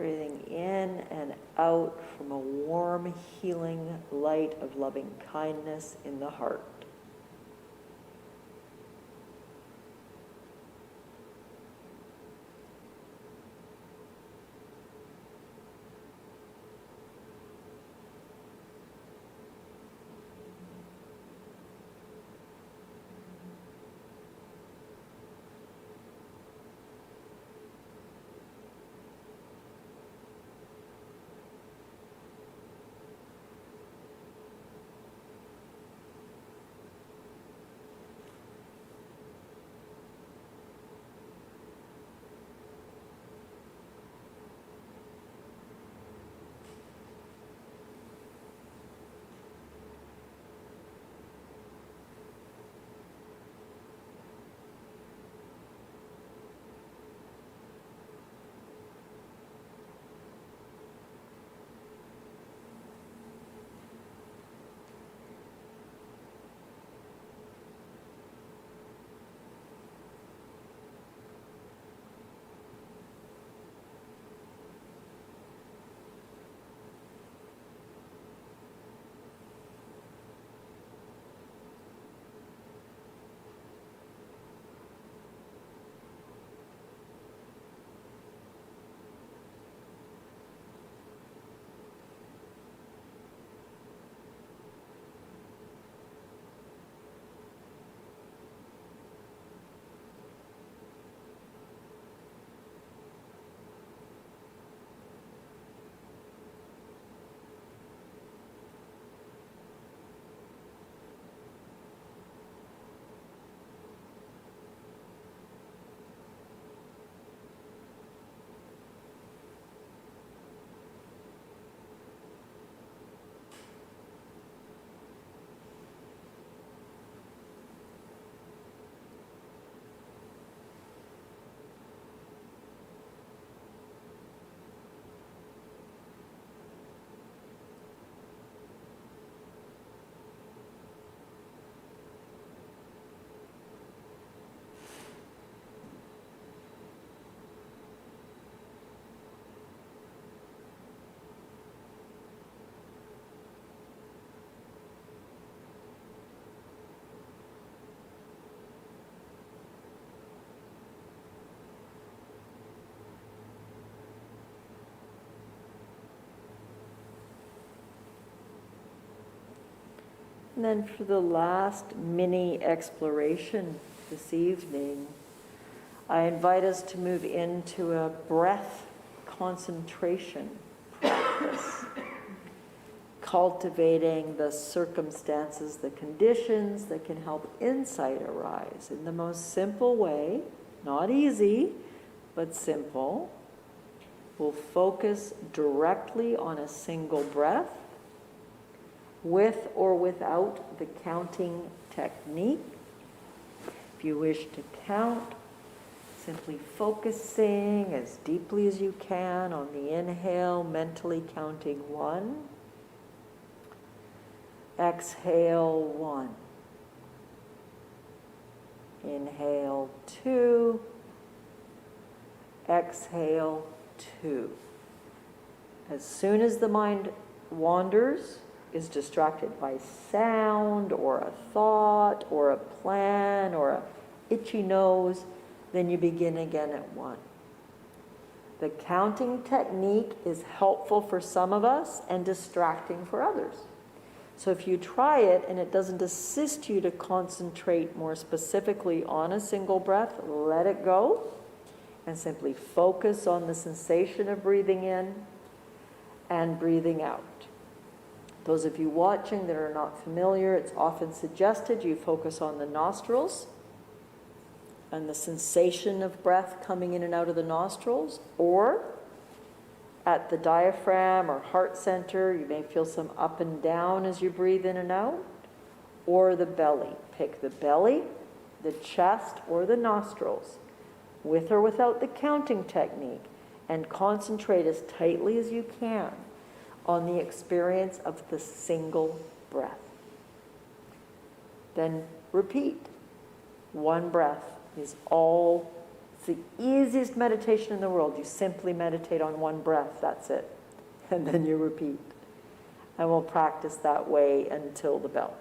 Breathing in and out from a warm, healing light of loving kindness in the heart. And then for the last mini exploration this evening, I invite us to move into a breath concentration practice, cultivating the circumstances, the conditions that can help insight arise in the most simple way, not easy, but simple. We'll focus directly on a single breath, with or without the counting technique. If you wish to count, simply focusing as deeply as you can on the inhale, mentally counting 1. Exhale 1. Inhale 2. Exhale 2. As soon as the mind wanders, is distracted by sound or a thought or a plan or a itchy nose, then you begin again at 1. The counting technique is helpful for some of us and distracting for others. So if you try it and it doesn't assist you to concentrate more specifically on a single breath, let it go and simply focus on the sensation of breathing in and breathing out. Those of you watching that are not familiar, it's often suggested you focus on the nostrils and the sensation of breath coming in and out of the nostrils, or at the diaphragm or heart center, you may feel some up and down as you breathe in and out, or the belly. Pick the belly, the chest, or the nostrils, with or without the counting technique, and concentrate as tightly as you can on the experience of the single breath. Then repeat. 1 breath is all the easiest meditation in the world. You simply meditate on one breath, that's it. And then you repeat. And we'll practice that way until the bell.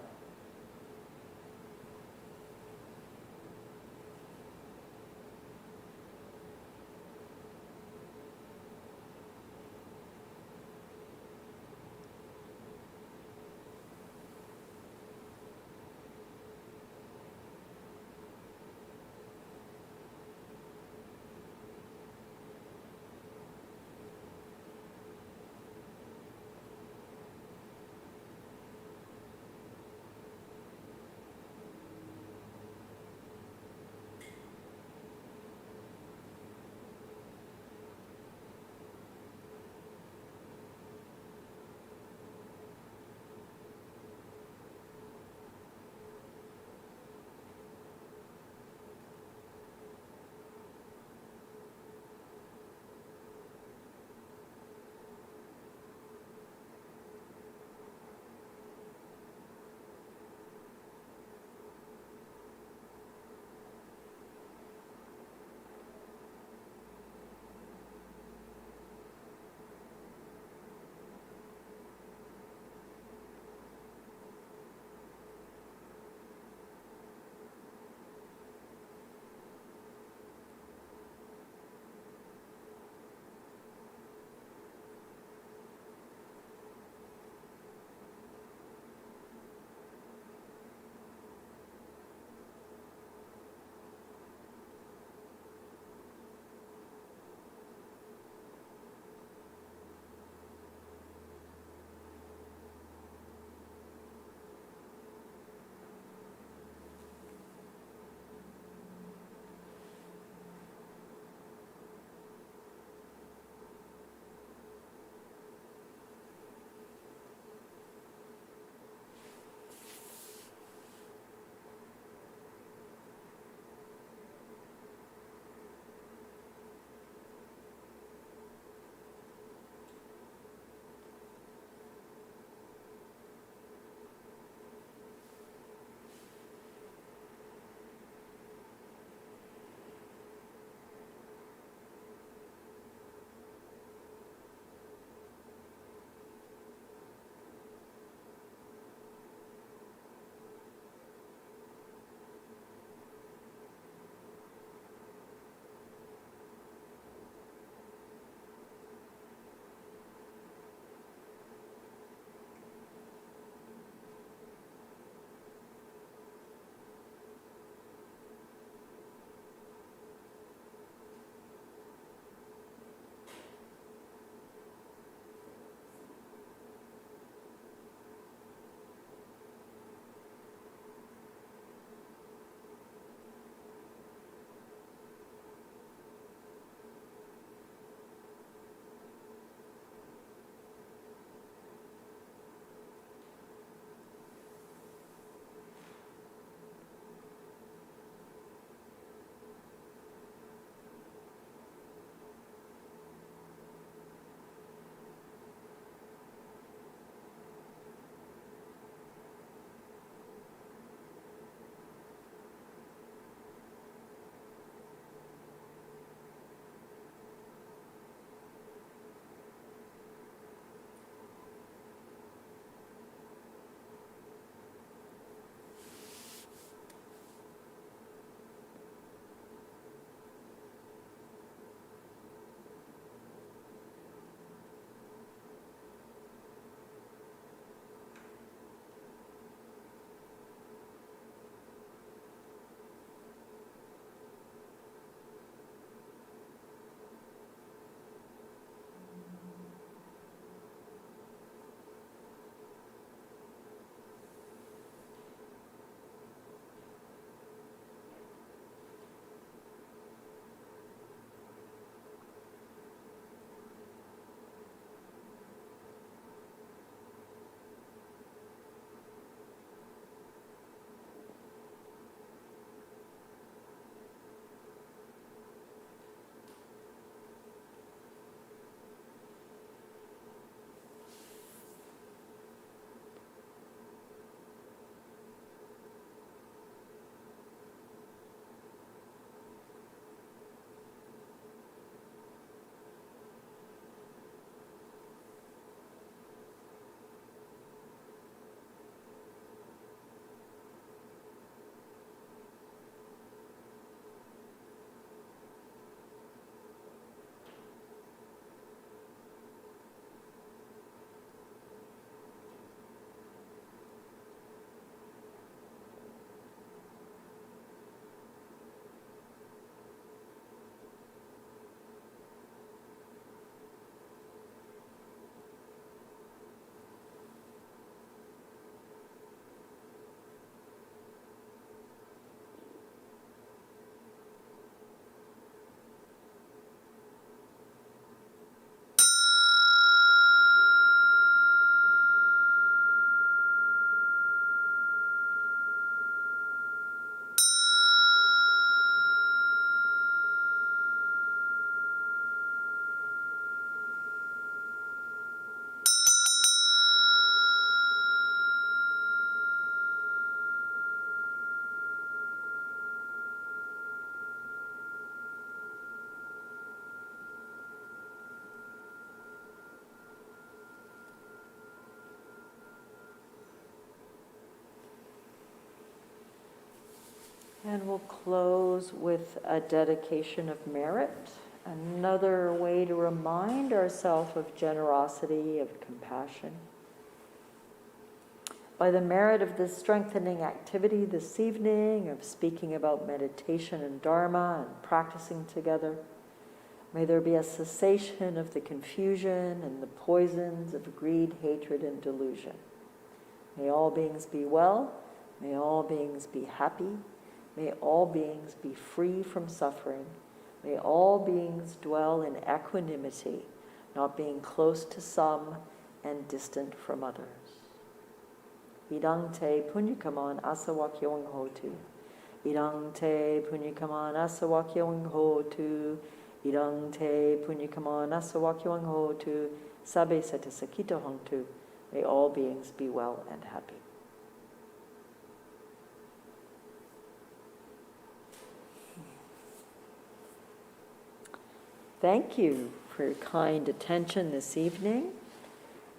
And we'll close with a dedication of merit, another way to remind ourselves of generosity, of compassion. By the merit of this strengthening activity this evening, of speaking about meditation and Dharma and practicing together, may there be a cessation of the confusion and the poisons of greed, hatred, and delusion. May all beings be well. May all beings be happy. May all beings be free from suffering. May all beings dwell in equanimity, not being close to some and distant from others. Idang te punyakaman asawakyong hotu. Idang te punyakaman asawakyong hotu. Idang te punyakaman asawakyong hotu. Sabe seta sakita hongtu. May all beings be well and happy. Thank you for your kind attention this evening.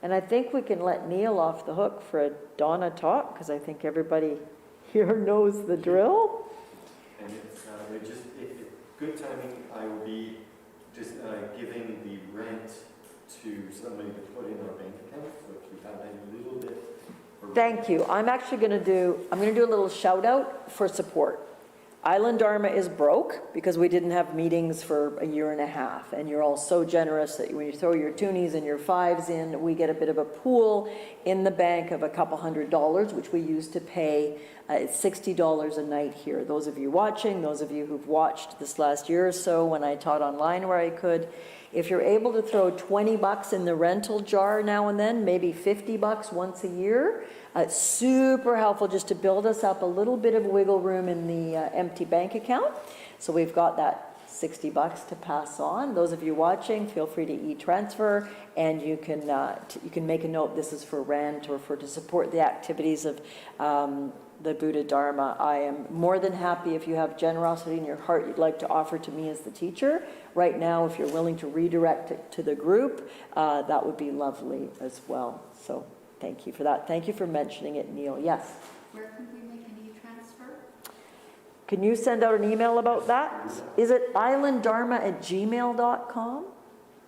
And I think we can let Neil off the hook for a Dharma Talk, because I think everybody here knows the drill. And it's good timing. I will be just giving the rent to somebody to put in our bank account. So if you have any little bit. Thank you. I'm actually going to do a little shout out for support. Island Dharma is broke because we didn't have meetings for a year and a half, and you're all so generous that when you throw your toonies and your fives in, we get a bit of a pool in the bank of a couple $100, which we use to pay. It's $60 a night here. Those of you watching, those of you who've watched this last year or so when I taught online where I could, if you're able to throw $20 in the rental jar now and then, maybe $50 once a year, it's super helpful just to build us up a little bit of wiggle room in the empty bank account. So we've got that $60 to pass on. Those of you watching, feel free to e-transfer, and you can make a note. This is for rent or to support the activities of the Buddha Dharma. I am more than happy if you have generosity in your heart you'd like to offer to me as the teacher. Right now, if you're willing to redirect it to the group, that would be lovely as well. So thank you for that. Thank you for mentioning it, Neil. Yes? Where can we make an e-transfer? Can you send out an email about that? Is it islanddharma@gmail.com?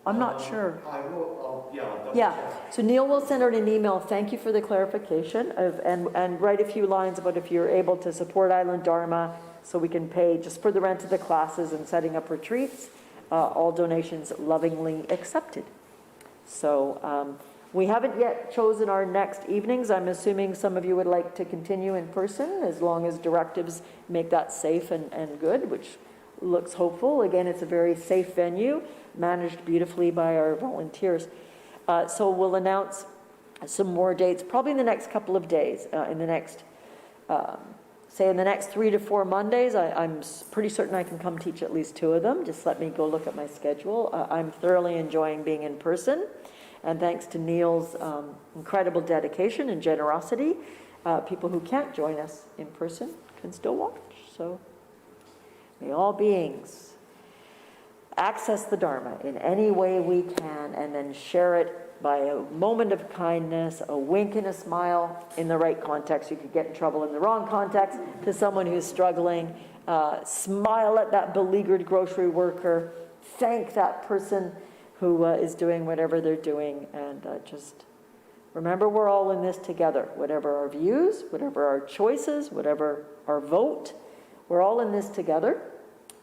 I'm not sure. I will, Yeah, so Neil will send out an email. Thank you for the clarification and write a few lines about if you're able to support Island Dharma so we can pay just for the rent of the classes and setting up retreats. All donations lovingly accepted. So we haven't yet chosen our next evenings. I'm assuming some of you would like to continue in person as long as directives make that safe and good, which looks hopeful. Again, it's a very safe venue, managed beautifully by our volunteers. So we'll announce some more dates, probably in the next couple of days, in the next 3 to 4 Mondays. I'm pretty certain I can come teach at least 2 of them. Just let me go look at my schedule. I'm thoroughly enjoying being in person. And thanks to Neil's incredible dedication and generosity, people who can't join us in person can still watch. So may all beings access the Dharma in any way we can, and then share it by a moment of kindness, a wink and a smile in the right context. You could get in trouble in the wrong context to someone who's struggling. Smile at that beleaguered grocery worker. Thank that person who is doing whatever they're doing. And just remember, we're all in this together. Whatever our views, whatever our choices, whatever our vote, we're all in this together.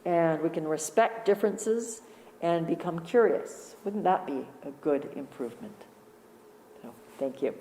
And we can respect differences and become curious. Wouldn't that be a good improvement? So, thank you.